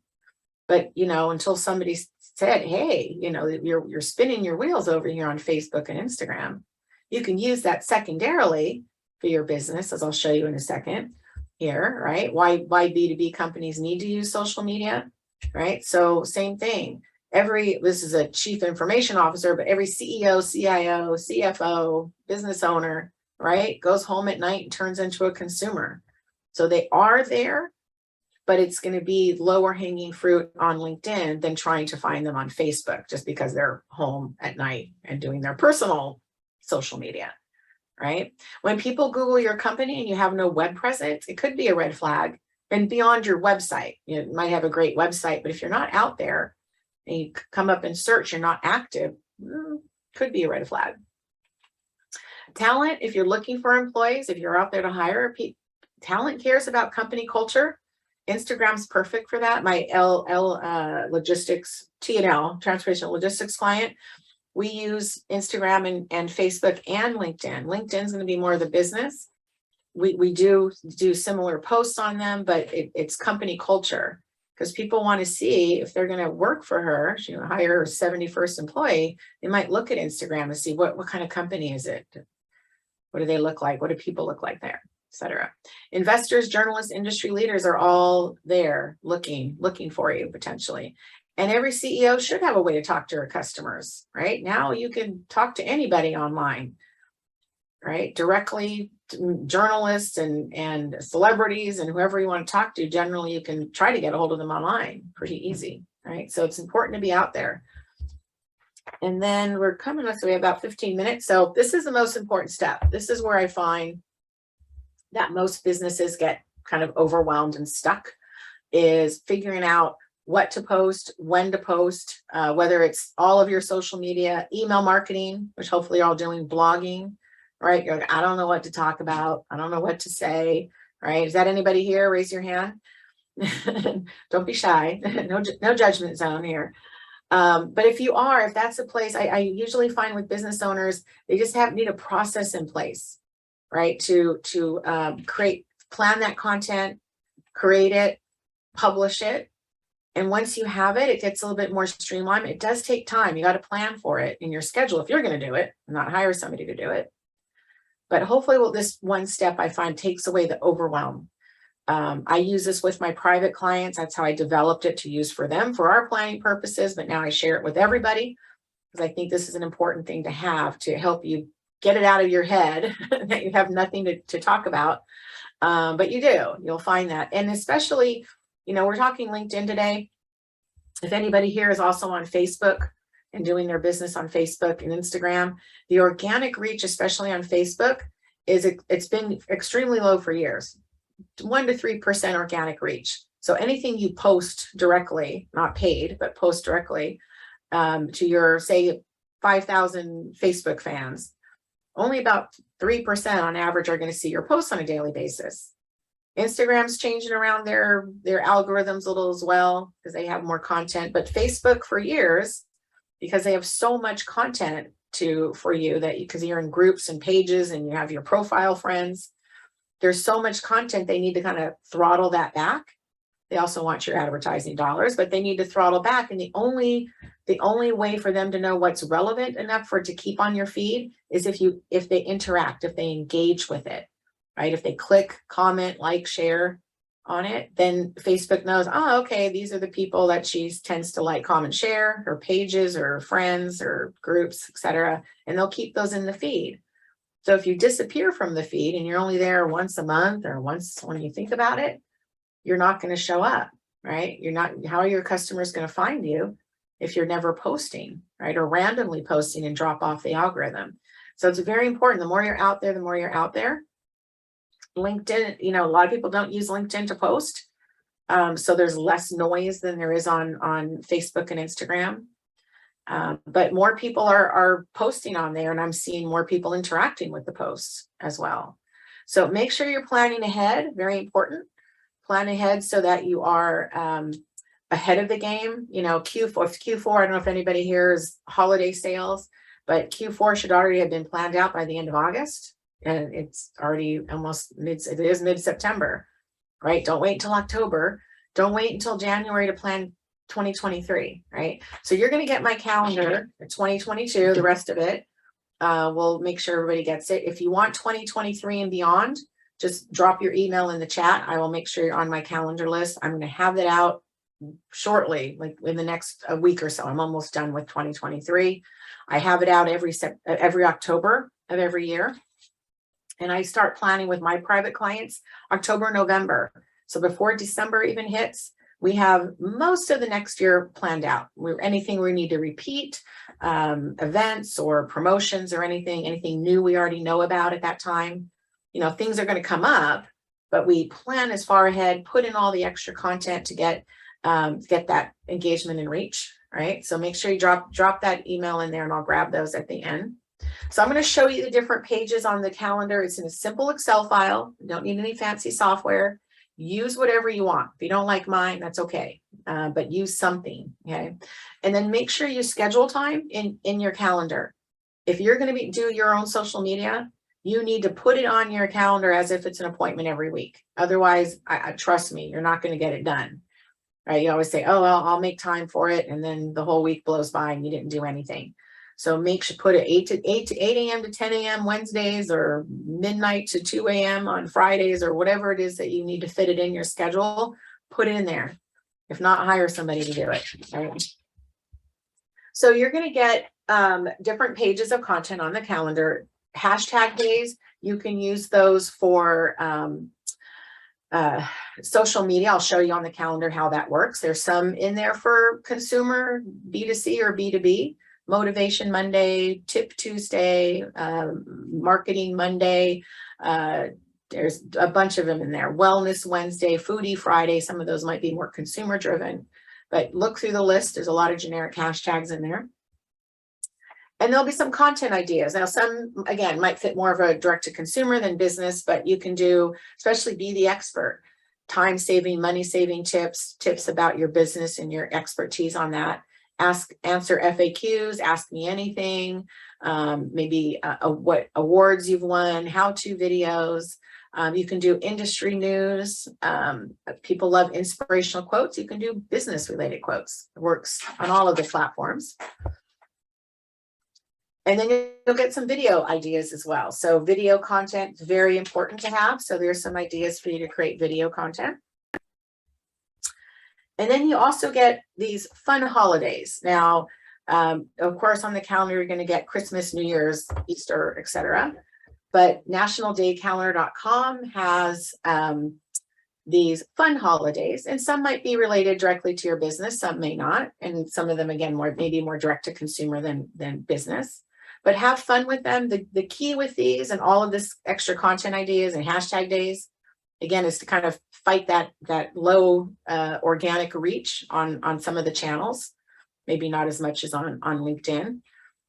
But, until somebody said, hey, you're spinning your wheels over here on Facebook and Instagram, you can use that secondarily for your business, as I'll show you in a second here, right? Why B2B companies need to use social media, right? So same thing. This is a chief information officer, but every CEO, CIO, CFO, business owner, right, goes home at night and turns into a consumer. So they are there, but it's going to be lower hanging fruit on LinkedIn than trying to find them on Facebook, just because they're home at night and doing their personal social media, right? When people Google your company and you have no web presence, it could be a red flag. And beyond your website, you might have a great website, but if you're not out there and you come up in search, you're not active, could be a red flag. Talent, if you're looking for employees, if you're out there to hire, talent cares about company culture. Instagram's perfect for that. My logistics, T&L, transportation logistics client, we use Instagram and Facebook and LinkedIn. LinkedIn's going to be more of the business. We do similar posts on them, but it's company culture, because people want to see if they're going to work for her. She hire her 71st employee. They might look at Instagram and see what kind of company is it? What do they look like? What do people look like there, etc. Investors, journalists, industry leaders are all there looking for you potentially. And every CEO should have a way to talk to her customers, right? Now you can talk to anybody online, right? Directly, journalists and celebrities and whoever you want to talk to. Generally, you can try to get a hold of them online pretty easy, right? So it's important to be out there. And then we're coming up, so we have about 15 minutes. So this is the most important step. This is where I find that most businesses get kind of overwhelmed and stuck, is figuring out what to post, when to post, whether it's all of your social media, email marketing, which hopefully you're all doing, blogging, right? You're like, I don't know what to talk about. I don't know what to say, right? Is that anybody here? Raise your hand. Don't be shy. No judgment zone here. But if that's a place, I usually find with business owners, they just need a process in place, right? To plan that content, create it, publish it. And once you have it, it gets a little bit more streamlined. It does take time. You got to plan for it in your schedule if you're going to do it, not hire somebody to do it. But hopefully, this one step I find takes away the overwhelm. I use this with my private clients. That's how I developed it to use for them for our planning purposes. But now I share it with everybody, because I think this is an important thing to have to help you get it out of your head that you have nothing to talk about. But you'll find that. And especially, we're talking LinkedIn today. If anybody here is also on Facebook and doing their business on Facebook and Instagram, the organic reach, especially on Facebook, it's been extremely low for years. 1 to 3% organic reach. So anything you post directly, not paid, but post directly to your, say, 5,000 Facebook fans, only about 3% on average are going to see your posts on a daily basis. Instagram's changing around their algorithms a little as well because they have more content. But Facebook for years, because they have so much content for you that because you're in groups and pages and you have your profile friends, there's so much content they need to kind of throttle that back. They also want your advertising dollars, but they need to throttle back. And the only way for them to know what's relevant enough for it to keep on your feed is if they interact, if they engage with it, right? If they click, comment, like, share on it, then Facebook knows, oh, okay, these are the people that she tends to like, comment, share, her pages or friends or groups, etc. And they'll keep those in the feed. So if you disappear from the feed and you're only there once a month or once when you think about it, you're not going to show up, right? How are your customers going to find you if you're never posting, right? Or randomly posting and drop off the algorithm. So it's very important. The more you're out there, the more you're out there. LinkedIn, a lot of people don't use LinkedIn to post. So there's less noise than there is on Facebook and Instagram. But more people are posting on there, and I'm seeing more people interacting with the posts as well. So make sure you're planning ahead, very important. Plan ahead so that you are ahead of the game. Q4, I don't know if anybody here is holiday sales, but Q4 should already have been planned out by the end of August. And it's already almost mid-September, right? Don't wait until October. Don't wait until January to plan 2023, right? So you're going to get my calendar for 2022, the rest of it. We'll make sure everybody gets it. If you want 2023 and beyond, just drop your email in the chat. I will make sure you're on my calendar list. I'm going to have it out shortly, like in the next week or so. I'm almost done with 2023. I have it out every October of every year. And I start planning with my private clients October, November. So before December even hits, we have most of the next year planned out. Anything we need to repeat, events or promotions or anything new we already know about at that time. Things are going to come up, but we plan as far ahead, put in all the extra content to get that engagement and reach, right? So make sure you drop that email in there and I'll grab those at the end. So I'm going to show you the different pages on the calendar. It's in a simple Excel file. You don't need any fancy software. Use whatever you want. If you don't like mine, that's okay. But use something, okay? And then make sure you schedule time in your calendar. If you're going to do your own social media, you need to put it on your calendar as if it's an appointment every week. Otherwise, trust me, you're not going to get it done, right? You always say, oh, well, I'll make time for it. And then the whole week blows by and you didn't do anything. So make sure put it 8 a.m. to 10 a.m. Wednesdays or midnight to 2 a.m. on Fridays or whatever it is that you need to fit it in your schedule, put it in there. If not, hire somebody to do it. Right? So you're going to get different pages of content on the calendar. Hashtag days, you can use those for social media. I'll show you on the calendar how that works. There's some in there for consumer, B2C or B2B. Motivation Monday, Tip Tuesday, Marketing Monday. There's a bunch of them in there. Wellness Wednesday, Foodie Friday. Some of those might be more consumer driven, but look through the list. There's a lot of generic hashtags in there. And there'll be some content ideas. Now, some, again, might fit more of a direct to consumer than business, but you can do, especially be the expert. Time saving, money saving tips about your business and your expertise on that. Answer FAQs, ask me anything, maybe what awards you've won, how-to videos. You can do industry news. People love inspirational quotes. You can do business-related quotes. It works on all of the platforms. And then you'll get some video ideas as well. So video content is very important to have. So there's some ideas for you to create video content. And then you also get these fun holidays. Now, of course, on the calendar, you're going to get Christmas, New Year's, Easter, etc. But nationaldaycalendar.com has these fun holidays, and some might be related directly to your business, some may not, and some of them, again, maybe more direct to consumer than business. But have fun with them. The key with these and all of this extra content ideas and hashtag days, again, is to kind of fight that low organic reach on some of the channels, maybe not as much as on LinkedIn.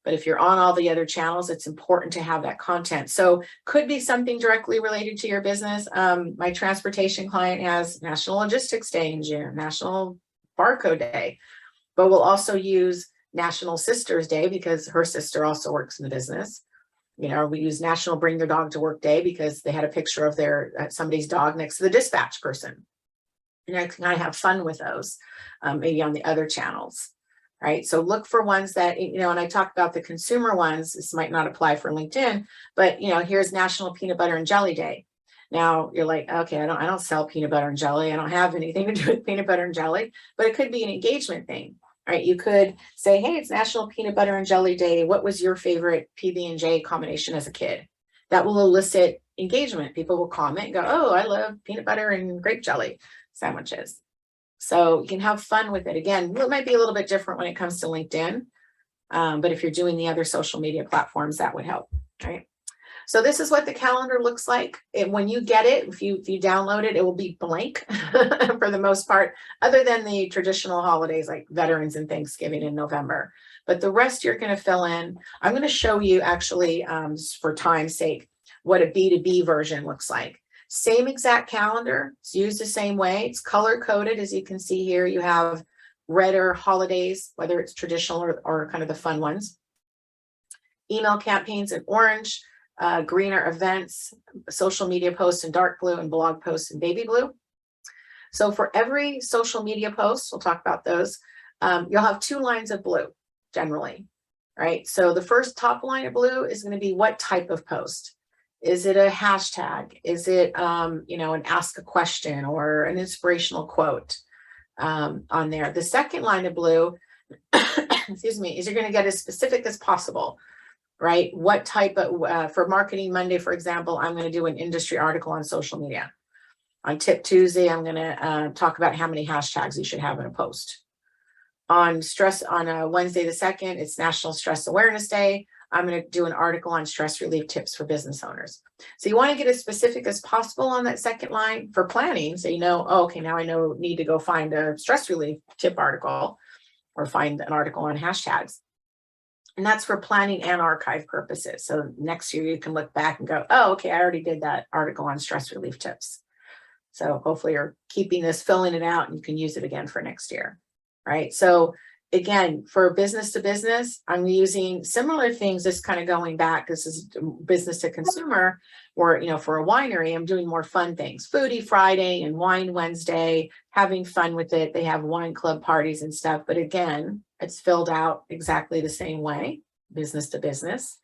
But if you're on all the other channels, it's important to have that content. So could be something directly related to your business. My transportation client has National Logistics Day in June, National Barcode Day, but we'll also use National Sisters Day because her sister also works in the business. You know, we use National Bring Your Dog to Work Day because they had a picture of their somebody's dog next to the dispatch person. And I can kind of have fun with those, maybe on the other channels, right? So look for ones that, you know, and I talked about the consumer ones. This might not apply for LinkedIn, but, you know, here's National Peanut Butter and Jelly Day. Now you're like, okay, I don't sell peanut butter and jelly. I don't have anything to do with peanut butter and jelly, but it could be an engagement thing. Right, you could say, hey, it's National Peanut Butter and Jelly Day. What was your favorite PB&J combination as a kid? That will elicit engagement. People will comment and go, oh, I love peanut butter and grape jelly sandwiches. So you can have fun with it. Again, it might be a little bit different when it comes to LinkedIn, but if you're doing the other social media platforms, that would help, right? So this is what the calendar looks like. When you get it, if you download it, it will be blank for the most part, other than the traditional holidays like Veterans and Thanksgiving in November. But the rest you're going to fill in. I'm going to show you actually, for time's sake, what a B2B version looks like. Same exact calendar. It's used the same way. It's color coded, as you can see here. You have red or holidays, whether it's traditional or kind of the fun ones. Email campaigns in orange. Green are events, social media posts in dark blue, and blog posts in baby blue. So for every social media post, we'll talk about those, you'll have 2 lines of blue generally, right? So the first top line of blue is going to be what type of post. Is it a hashtag? Is it, you know, an ask a question or an inspirational quote on there? The second line of blue, excuse me, is you're going to get as specific as possible. Right? What type of, for Marketing Monday, for example, I'm going to do an industry article on social media. On Tip Tuesday, I'm going to talk about how many hashtags you should have in a post. On Wednesday the 2nd, it's National Stress Awareness Day. I'm going to do an article on stress relief tips for business owners. So you want to get as specific as possible on that second line for planning. So you know, oh, okay, now I need to go find a stress relief tip article or find an article on hashtags. And that's for planning and archive purposes. So next year you can look back and go, oh, okay, I already did that article on stress relief tips. So hopefully you're keeping this, filling it out, and you can use it again for next year, right? So again, for business to business, I'm using similar things, just kind of going back. This is business to consumer, or, you know, for a winery, I'm doing more fun things, Foodie Friday and Wine Wednesday, having fun with it. They have wine club parties and stuff. But again, it's filled out exactly the same way, business to business.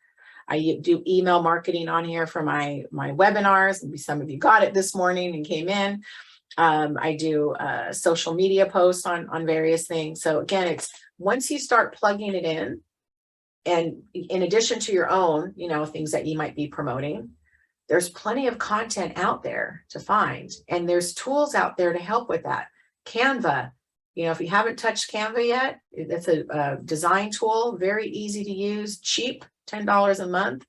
I do email marketing on here for my webinars. Maybe some of you got it this morning and came in. I do social media posts on various things. So again, it's once you start plugging it in, and in addition to your own, you know, things that you might be promoting, there's plenty of content out there to find. And there's tools out there to help with that. Canva, you know, if you haven't touched Canva yet, it's a design tool, very easy to use, cheap, $10 a month.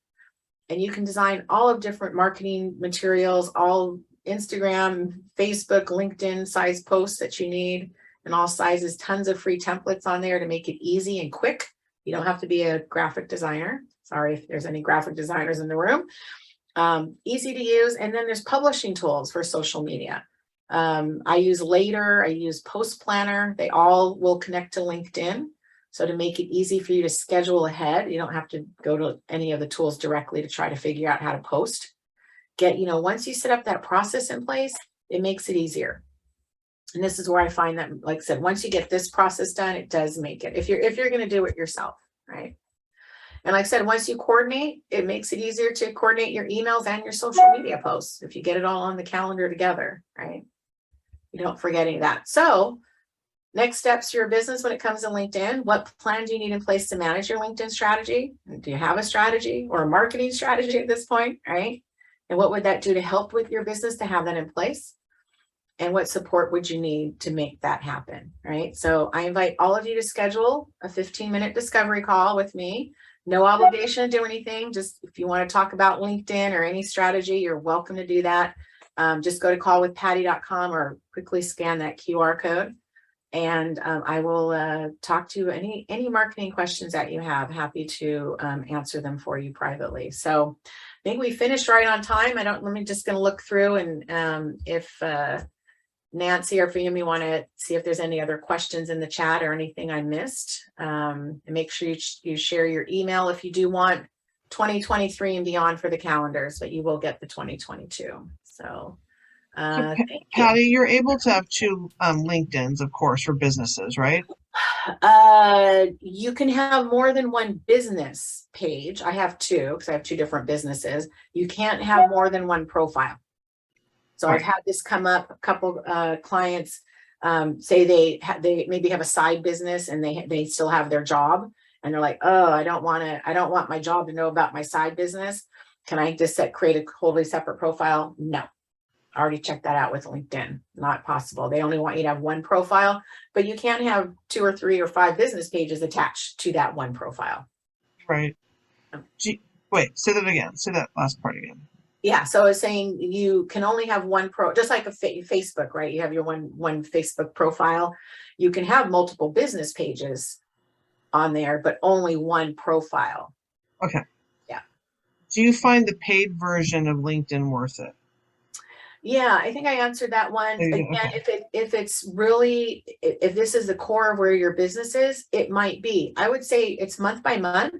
And you can design all of different marketing materials, all Instagram, Facebook, LinkedIn size posts that you need in all sizes, tons of free templates on there to make it easy and quick. You don't have to be a graphic designer. Sorry if there's any graphic designers in the room. Easy to use. And then there's publishing tools for social media. I use Later, I use Post Planner. They all will connect to LinkedIn. So to make it easy for you to schedule ahead, you don't have to go to any of the tools directly to try to figure out how to post. Once you set up that process in place, it makes it easier. And this is where I find that, like I said, once you get this process done, it does make it, if you're going to do it yourself, right? And like I said, once you coordinate, it makes it easier to coordinate your emails and your social media posts if you get it all on the calendar together, right? You don't forget any of that. So next steps for your business when it comes to LinkedIn, what plan do you need in place to manage your LinkedIn strategy? Do you have a strategy or a marketing strategy at this point, right? And what would that do to help with your business to have that in place? And what support would you need to make that happen, right? So I invite all of you to schedule a 15-minute discovery call with me. No obligation to do anything. Just if you want to talk about LinkedIn or any strategy, you're welcome to do that. Just go to callwithpatty.com or quickly scan that QR code. And I will talk to any marketing questions that you have. Happy to answer them for you privately. So I think we finished right on time. Let me just going to look through, and if Nancy or Fayumi want to see if there's any other questions in the chat or anything I missed. And make sure you share your email if you do want 2023 and beyond for the calendars, but you will get the 2022. So thank you. Patty, you're able to have two LinkedIns, of course, for businesses, right? You can have more than one business page. I have two because I have two different businesses. You can't have more than one profile. So I've had this come up. A couple clients say they maybe have a side business and they still have their job, and they're like, oh, I don't want my job to know about my side business. Can I just create a totally separate profile? No. I already checked that out with LinkedIn. Not possible. They only want you to have one profile, but you can't have 2 or 3 or 5 business pages attached to that one profile. Right. Wait, say that again. Say that last part again. Yeah, so I was saying you can only have one just like a Facebook, right? You have your one Facebook profile. You can have multiple business pages on there, but only one profile. Okay. Yeah. Do you find the paid version of LinkedIn worth it? Yeah, I think I answered that one. Again, okay. If it's really, if this is the core of where your business is, it might be. I would say it's month by month.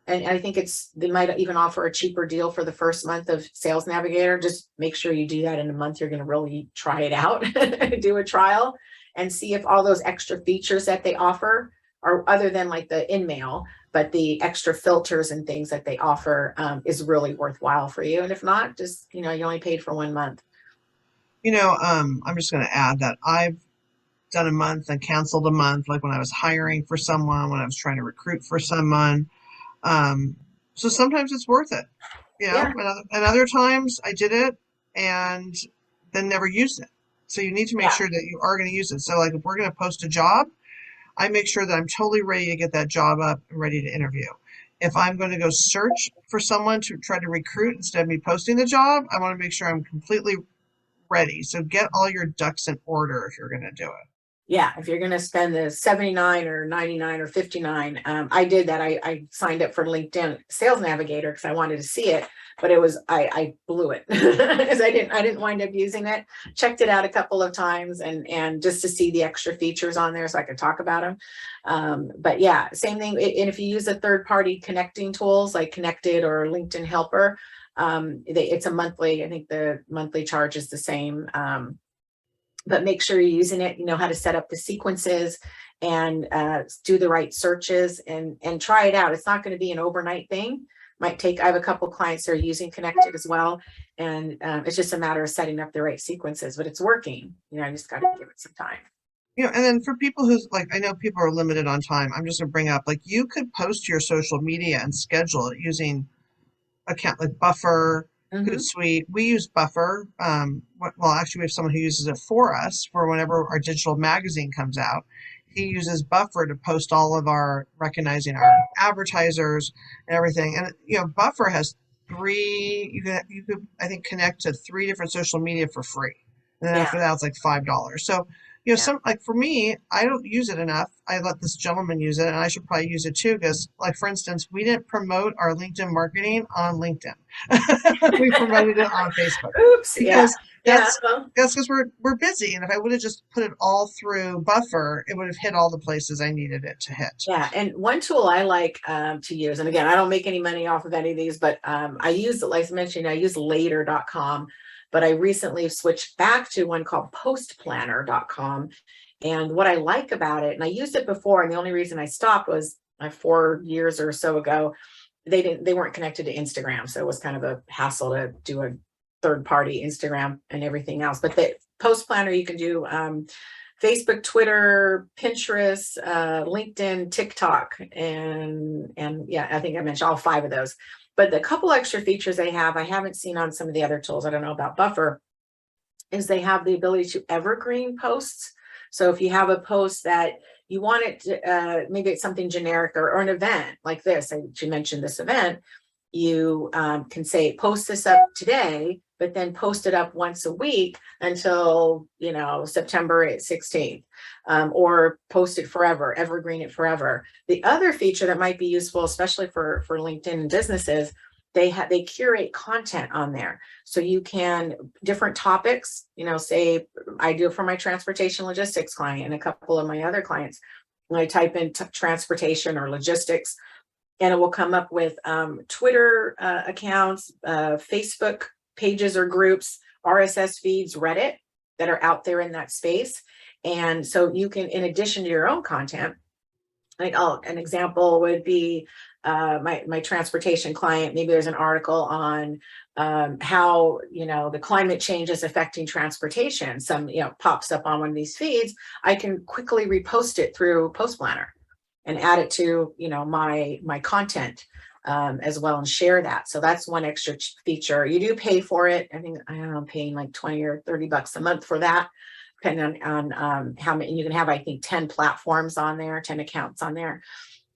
And I think they might even offer a cheaper deal for the first month of Sales Navigator. Just make sure you do that in a month. You're going to really try it out, do a trial and see if all those extra features that they offer are, other than like the in-mail, but the extra filters and things that they offer is really worthwhile for you. And if not, just, you only paid for 1 month. I'm just going to add that I've done a month and canceled a month, like when I was hiring for someone, when I was trying to recruit for someone. So sometimes it's worth it, Yeah. And other times I did it and then never used it. So you need to make sure that you are going to use it. So like if we're going to post a job, I make sure that I'm totally ready to get that job up and ready to interview. If I'm going to go search for someone to try to recruit instead of me posting the job, I want to make sure I'm completely ready. So get all your ducks in order if you're going to do it. Yeah, if you're going to spend the 79 or 99 or 59, I did that. I signed up for LinkedIn Sales Navigator because I wanted to see it, but it was I blew it because I didn't wind up using it. Checked it out a couple of times and just to see the extra features on there so I could talk about them. But yeah, same thing. And if you use a third-party connecting tools like Connected or LinkedIn Helper, it's a monthly. I think the monthly charge is the same. But make sure you're using it, you know how to set up the sequences and do the right searches and try it out. It's not going to be an overnight thing. Might take, I have a couple clients that are using Connected as well. And it's just a matter of setting up the right sequences, but it's working. I just got to give it some time. And then for people who's like, I know people are limited on time. I'm just gonna bring up, like, you could post your social media and schedule it using account like Buffer, Hootsuite. We use Buffer. Well, actually, we have someone who uses it for us for whenever our digital magazine comes out. He uses Buffer to post all of our, recognizing our advertisers and everything. And Buffer has you could I think connect to 3 different social media for free. And then after that, it's like $5. So some, like, for me, I don't use it enough. I let this gentleman use it, and I should probably use it too, because, like, for instance, we didn't promote our LinkedIn marketing on LinkedIn. We promoted it on Facebook. Oops. Because that's because we're busy, and if I would have just put it all through Buffer, it would have hit all the places I needed it to hit. Yeah, and one tool I like to use, and again, I don't make any money off of any of these, but I use, like I mentioned, I use later.com. But I recently switched back to one called postplanner.com. And what I like about it, and I used it before, and the only reason I stopped was 4 years or so ago, they weren't connected to Instagram. So it was kind of a hassle to do a third-party Instagram and everything else. But the Post Planner, you can do Facebook, Twitter, Pinterest, LinkedIn, TikTok, and yeah, I think I mentioned all 5 of those. But the couple extra features they have, I haven't seen on some of the other tools, I don't know about Buffer, is they have the ability to evergreen posts. So if you have a post that you want it to, maybe it's something generic or an event like this, you mentioned this event, you can say, post this up today, but then post it up once a week until, September 16th, or post it forever, evergreen it forever. The other feature that might be useful, especially for LinkedIn and businesses, they curate content on there. So you can, different topics, say I do it for my transportation logistics client and a couple of my other clients. When I type in transportation or logistics, and it will come up with Twitter accounts, Facebook pages or groups, RSS feeds, Reddit that are out there in that space. And so you can, in addition to your own content, like an example would be my transportation client. Maybe there's an article on how the climate change is affecting transportation. Some pops up on one of these feeds. I can quickly repost it through Post Planner and add it to my content as well, and share that. So that's one extra feature. You do pay for it. I think I'm paying like 20 or 30 bucks a month for that, depending on how many. You can have, I think, 10 platforms on there, 10 accounts on there.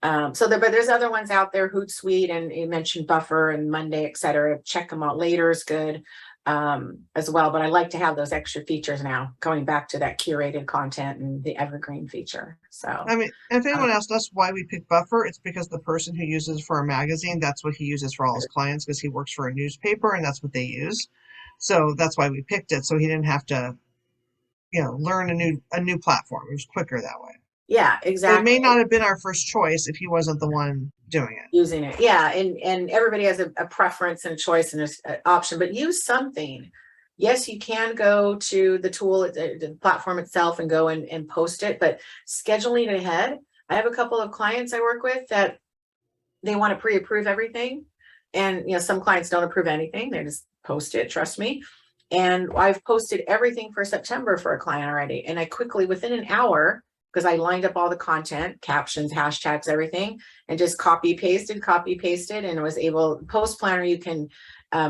But there's other ones out there, Hootsuite, and you mentioned Buffer and Monday, et cetera. Check them out later is good as well. But I like to have those extra features now, going back to that curated content and the evergreen feature. So, I mean, if anyone asked us why we picked Buffer, it's because the person who uses it for a magazine, that's what he uses for all his clients, because he works for a newspaper and that's what they use. So that's why we picked it. So he didn't have to, learn a new platform. It was quicker that way. Yeah, exactly. It may not have been our first choice if he wasn't the one doing it. Using it. Yeah. And everybody has a preference and a choice and an option, but use something. Yes, you can go to the tool, the platform itself, and go and post it, but scheduling it ahead. I have a couple of clients I work with that they want to pre-approve everything. And, some clients don't approve anything. They just post it, trust me. And I've posted everything for September for a client already. And I quickly, within an hour, because I lined up all the content, captions, hashtags, everything, and just copy pasted, and was able. Post Planner, you can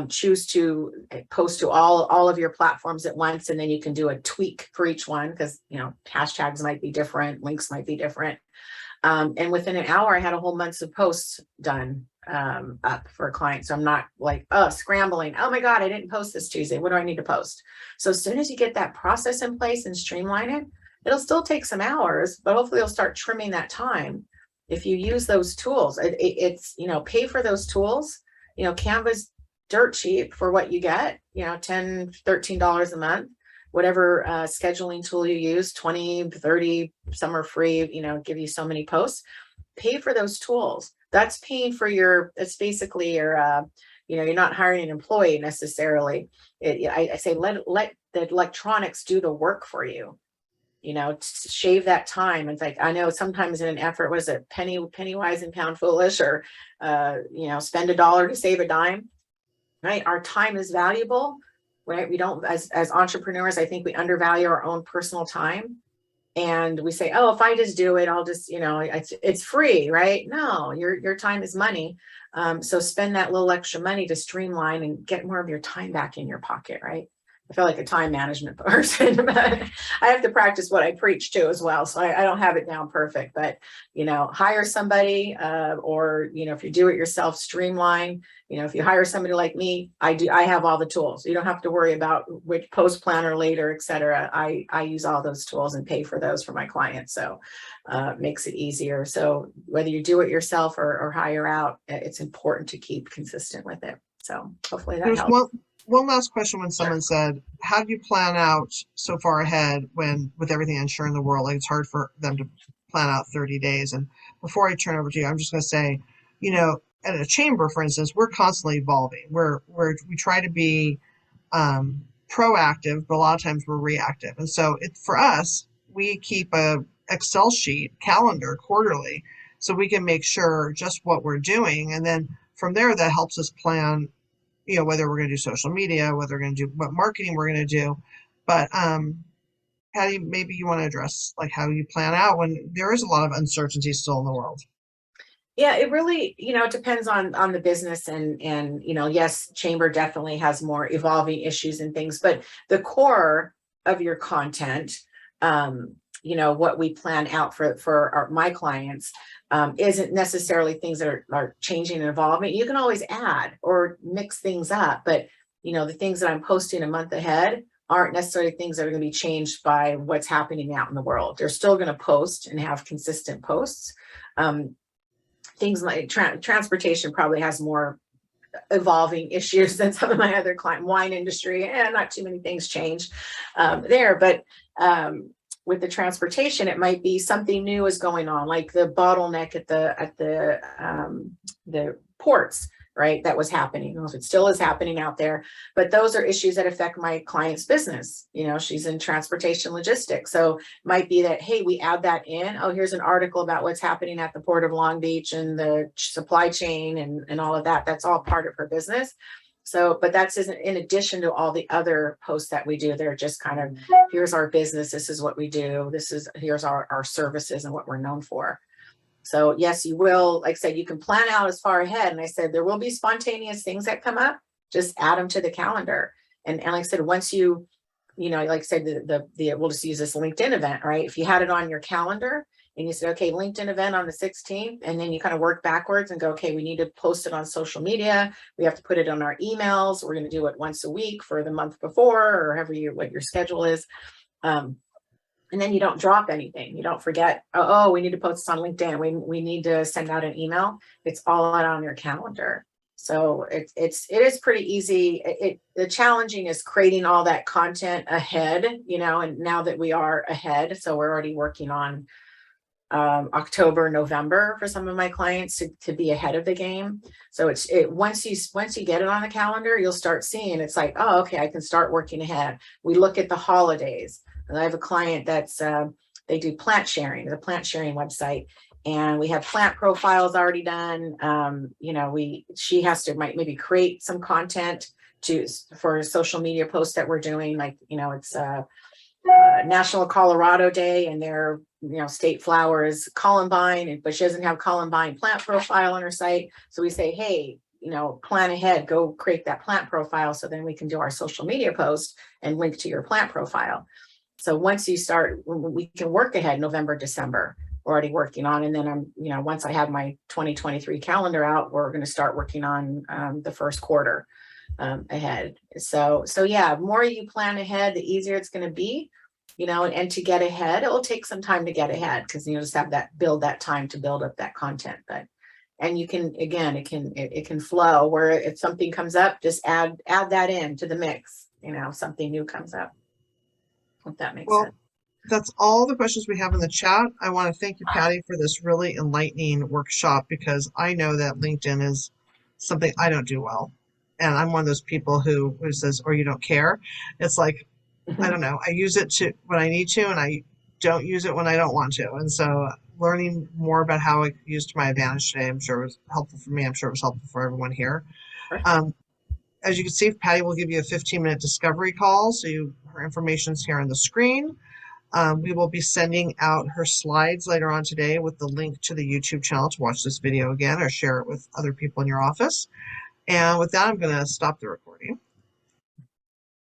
choose to post to all of your platforms at once, and then you can do a tweak for each one, because hashtags might be different, links might be different. And within an hour, I had a whole month of posts done up for a client. So I'm not like, scrambling. Oh my God, I didn't post this Tuesday. What do I need to post? So as soon as you get that process in place and streamline it, it'll still take some hours, but hopefully you'll start trimming that time if you use those tools. It's, pay for those tools. Canva's dirt cheap for what you get, $10, $13 a month, whatever scheduling tool you use, 20, 30, some are free, give you so many posts. Pay for those tools. That's paying for it's basically your, you're not hiring an employee necessarily. I say, let the electronics do the work for you. To shave that time. It's like, I know sometimes in an effort, was it penny wise and pound foolish, or spend a dollar to save a dime, right? Our time is valuable, right? We don't, as entrepreneurs, I think we undervalue our own personal time, and we say, oh, if I just do it, I'll just, it's free, right? No, your time is money. So spend that little extra money to streamline and get more of your time back in your pocket, right? I feel like a time management person, but I have to practice what I preach too as well. So I don't have it down perfect, but, hire somebody, or, if you do it yourself, streamline. If you hire somebody like me, I have all the tools. You don't have to worry about which Post Planner later, et cetera. I use all those tools and pay for those for my clients. So it makes it easier. So whether you do it yourself or hire out, it's important to keep consistent with it. So hopefully that helps. One last question. When someone said, how do you plan out so far ahead when with everything unsure in the world, like it's hard for them to plan out 30 days? And before I turn over to you, I'm just going to say, at a chamber, for instance, we're constantly evolving. We try to be proactive, but a lot of times we're reactive. And so for us, we keep a Excel sheet calendar quarterly, so we can make sure just what we're doing. And then from there, that helps us plan, whether we're going to do social media, whether we're going to do what marketing we're going to do. But maybe you want to address like how you plan out when there is a lot of uncertainty still in the world. Yeah, it really, it depends on the business, and yes, chamber definitely has more evolving issues and things, but the core of your content what we plan out for my clients isn't necessarily things that are changing and evolving. You can always add or mix things up, but the things that I'm posting a month ahead aren't necessarily things that are going to be changed by what's happening out in the world. They're still going to post and have consistent posts. Things like transportation probably has more evolving issues than some of my other client wine industry, and not too many things change there. But with the transportation, it might be something new is going on, like the bottleneck at the ports, right? That was happening. I don't know if it still is happening out there, but those are issues that affect my client's business. She's in transportation logistics. So it might be that, hey, we add that in. Oh, here's an article about what's happening at the Port of Long Beach and the supply chain and all of that. That's all part of her business. So, but that's in addition to all the other posts that we do. They're just kind of, here's our business. This is what we do. Here's our services and what we're known for. So yes, you will, like I said, you can plan out as far ahead. And I said, there will be spontaneous things that come up, just add them to the calendar. And like I said, once like I said, we'll just use this LinkedIn event, right? If you had it on your calendar and you said, okay, LinkedIn event on the 16th, and then you kind of work backwards and go, okay, we need to post it on social media. We have to put it on our emails. We're going to do it once a week for the month before, or what your schedule is. And then you don't drop anything. You don't forget, oh, we need to post this on LinkedIn. We need to send out an email. It's all out on your calendar. So it is pretty easy. The challenging is creating all that content ahead, and now that we are ahead, so we're already working on October, November for some of my clients to be ahead of the game. So once you get it on the calendar, you'll start seeing it's like, oh, okay, I can start working ahead. We look at the holidays. And I have a client that's they do plant sharing, the plant sharing website, and we have plant profiles already done. She has to maybe create some content for social media posts that we're doing, like it's National Colorado Day, and their state flower is columbine, but she doesn't have columbine plant profile on her site. So we say, hey, plan ahead, go create that plant profile, so then we can do our social media post and link to your plant profile. So once you start, we can work ahead November, December, we're already working on. And then once I have my 2023 calendar out, we're going to start working on the first quarter ahead. So yeah, the more you plan ahead, the easier it's going to be, and to get ahead, it will take some time to get ahead, because just have build that time to build up that content. And you can, again, it can flow, where if something comes up, just add that in to the mix, something new comes up. If that makes sense. That's all the questions we have in the chat. I want to thank you, Patty, for this really enlightening workshop, because I know that LinkedIn is something I don't do well. And I'm one of those people who says, or you don't care. It's like, I don't know. I use it when I need to, and I don't use it when I don't want to. And so learning more about how it's used to my advantage today, I'm sure was helpful for me. I'm sure it was helpful for everyone here. As you can see, Patty will give you a 15-minute discovery call. So her information's here on the screen. We will be sending out her slides later on today with the link to the YouTube channel to watch this video again, or share it with other people in your office. And with that, I'm going to stop the recording.